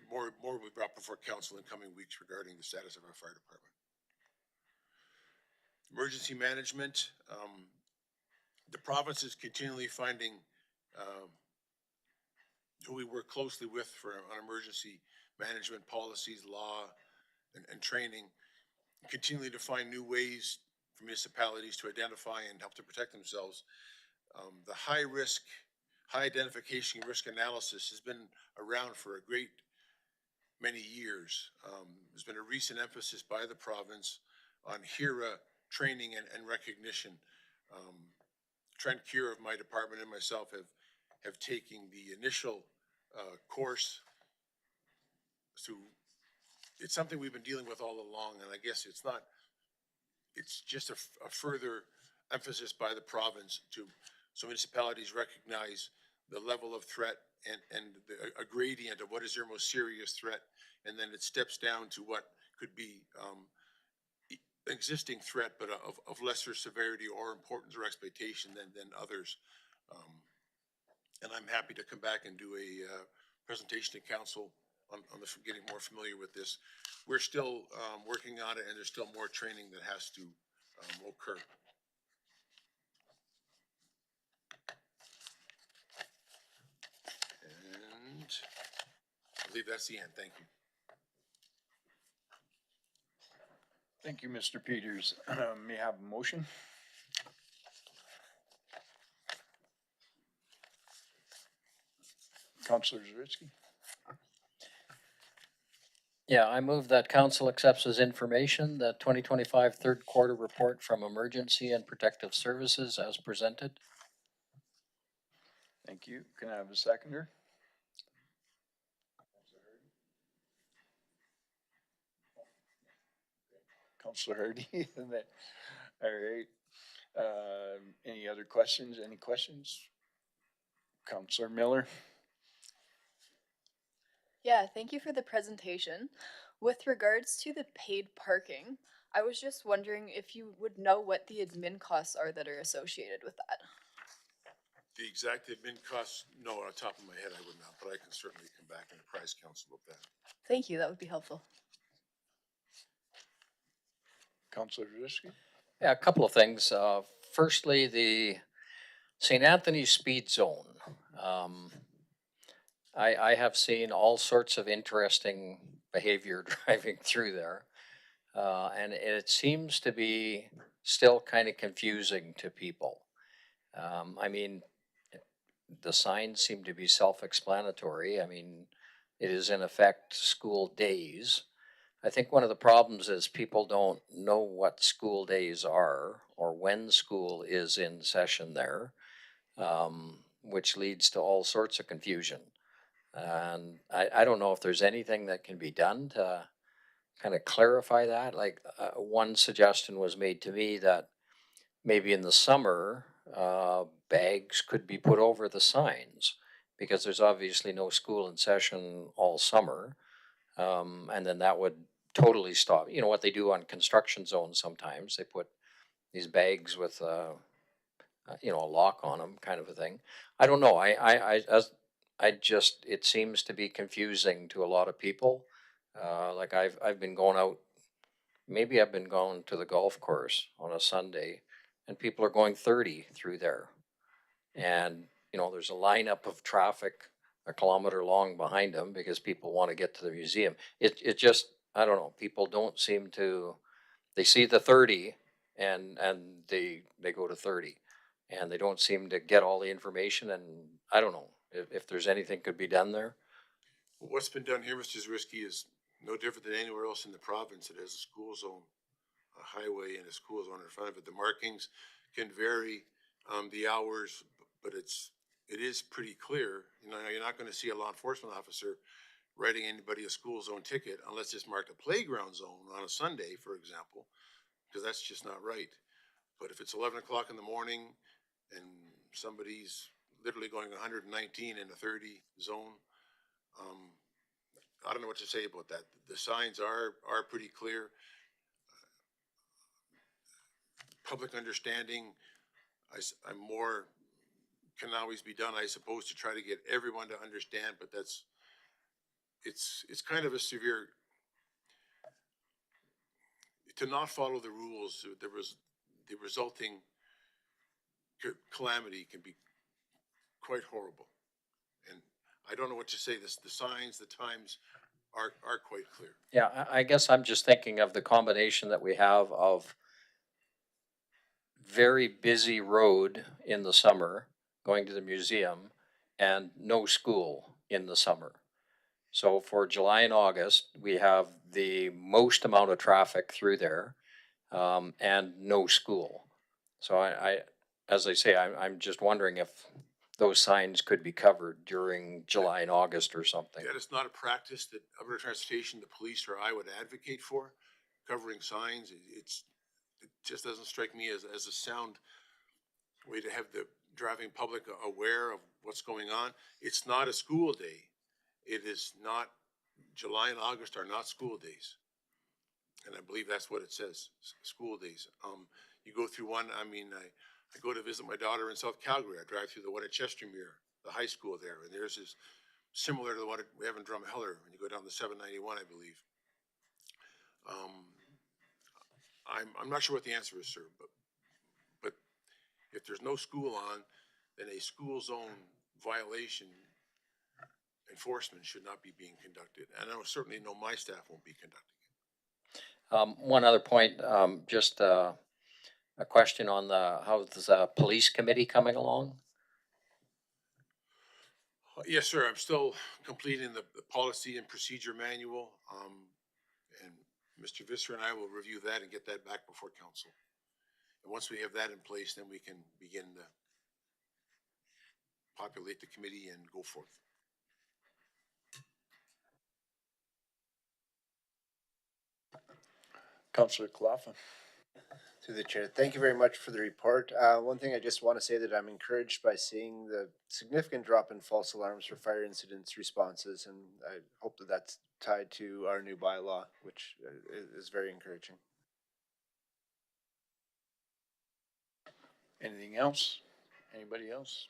[SPEAKER 11] more will be brought before council in coming weeks regarding the status of our fire department. Emergency management, the province is continually finding who we work closely with on emergency management policies, law, and training, continually to find new ways for municipalities to identify and help to protect themselves. The high identification risk analysis has been around for a great many years. There's been a recent emphasis by the province on HERA training and recognition. Trent Cure of my department and myself have taken the initial course. It's something we've been dealing with all along, and I guess it's just a further emphasis by the province to, so municipalities recognize the level of threat and a gradient of what is their most serious threat. And then it steps down to what could be, existing threat, but of lesser severity or importance or expectation than others. And I'm happy to come back and do a presentation to council on getting more familiar with this. We're still working on it, and there's still more training that has to occur. And I believe that's the end. Thank you.
[SPEAKER 10] Thank you, Mr. Peters. May I have a motion? Councillor Zawitsky.
[SPEAKER 8] Yeah, I move that council accepts as information the 2025 third quarter report from Emergency and Protective Services as presented.
[SPEAKER 10] Thank you. Can I have a seconder? Councillor Hardy. All right. Any other questions? Any questions? Councillor Miller.
[SPEAKER 7] Yeah, thank you for the presentation. With regards to the paid parking, I was just wondering if you would know what the admin costs are that are associated with that.
[SPEAKER 11] The exact admin costs, no, on top of my head, I would not, but I can certainly come back and apprise council of that.
[SPEAKER 7] Thank you, that would be helpful.
[SPEAKER 10] Councillor Zawitsky.
[SPEAKER 8] Yeah, a couple of things. Firstly, the St. Anthony Speed Zone. I have seen all sorts of interesting behavior driving through there. And it seems to be still kind of confusing to people. I mean, the signs seem to be self-explanatory. I mean, it is in effect school days. I think one of the problems is people don't know what school days are or when school is in session there, which leads to all sorts of confusion. And I don't know if there's anything that can be done to kind of clarify that. Like one suggestion was made to me that maybe in the summer, bags could be put over the signs because there's obviously no school in session all summer. And then that would totally stop. You know what they do on construction zones sometimes, they put these bags with, you know, a lock on them kind of a thing. I don't know. It seems to be confusing to a lot of people. Like I've been going out, maybe I've been going to the golf course on a Sunday and people are going 30 through there. And, you know, there's a lineup of traffic a kilometer long behind them because people want to get to the museum. It just, I don't know, people don't seem to, they see the 30 and they go to 30 and they don't seem to get all the information. And I don't know if there's anything could be done there.
[SPEAKER 11] What's been done here, Mr. Zawitsky, is no different than anywhere else in the province that has a school zone, a highway and a school zone in front of it. The markings can vary, the hours, but it is pretty clear. You know, you're not going to see a law enforcement officer writing anybody a school zone ticket unless it's marked a playground zone on a Sunday, for example, because that's just not right. But if it's 11 o'clock in the morning and somebody's literally going 119 in a 30 zone, I don't know what to say about that. The signs are pretty clear. Public understanding, I'm more, can always be done, I suppose, to try to get everyone to understand, but it's kind of a severe, to not follow the rules, the resulting calamity can be quite horrible. And I don't know what to say. The signs, the times are quite clear.
[SPEAKER 8] Yeah, I guess I'm just thinking of the combination that we have of very busy road in the summer going to the museum and no school in the summer. So for July and August, we have the most amount of traffic through there, and no school. So I as I say, I'm just wondering if those signs could be covered during July and August or something.
[SPEAKER 11] That is not a practice that Alberta Transportation, the police, or I would advocate for, covering signs. It just doesn't strike me as a sound way to have the driving public aware of what's going on. It's not a school day. It is not, July and August are not school days. And I believe that's what it says, school days. You go through one, I go to visit my daughter in South Calgary. I drive through the one at Chestermere, the high school there, and theirs is similar to the one we have in Drumheller when you go down the 791, I believe. I'm not sure what the answer is, sir, but if there's no school on, then a school zone violation enforcement should not be being conducted. And I certainly know my staff won't be conducting it.
[SPEAKER 8] One other point, just a question on how's the police committee coming along?
[SPEAKER 11] Yes, sir. I'm still completing the policy and procedure manual. And Mr. Visser and I will review that and get that back before council. And once we have that in place, then we can begin to populate the committee and go forth.
[SPEAKER 10] Councillor Kalafa.
[SPEAKER 4] Through the chair. Thank you very much for the report. One thing I just want to say that I'm encouraged by seeing the significant drop in false alarms for fire incidents responses, and I hope that that's tied to our new bylaw, which is very encouraging.
[SPEAKER 10] Anything else? Anybody else?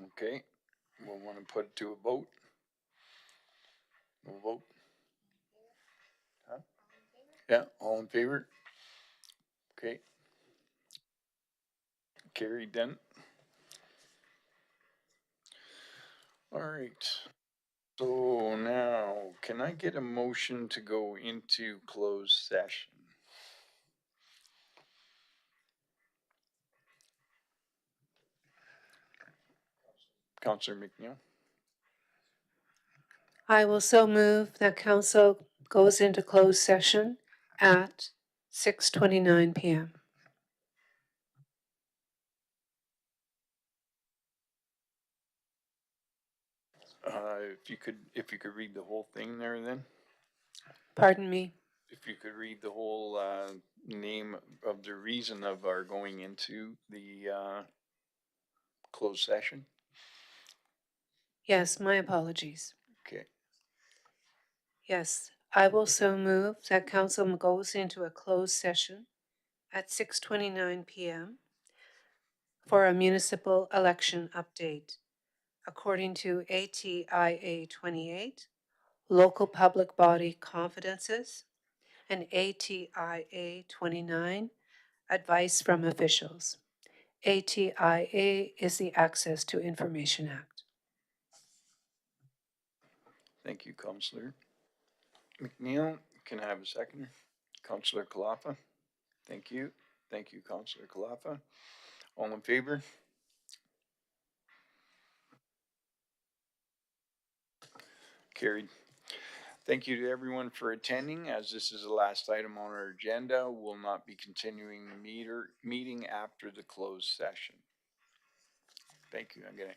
[SPEAKER 10] Okay, we'll want to put it to a vote. We'll vote. Huh? Yeah, all in favor? Okay. Carried then. All right. So now, can I get a motion to go into closed session? Councillor McNeil.
[SPEAKER 6] I will so move that council goes into closed session at 6:29 p.m.
[SPEAKER 10] If you could read the whole thing there then?
[SPEAKER 6] Pardon me.
[SPEAKER 10] If you could read the whole name of the reason of our going into the closed session?
[SPEAKER 6] Yes, my apologies.
[SPEAKER 10] Okay.
[SPEAKER 6] Yes, I will so move that council goes into a closed session at 6:29 p.m. for a municipal election update. According to ATIA 28, Local Public Body Confidences, and ATIA 29, Advice from Officials. ATIA is the Access to Information Act.
[SPEAKER 10] Thank you, Councillor McNeil. Can I have a seconder? Councillor Kalafa. Thank you. Thank you, Councillor Kalafa. All in favor? Carried. Thank you to everyone for attending. As this is the last item on our agenda, we'll not be continuing the meeting after the closed session. Thank you. I'm going to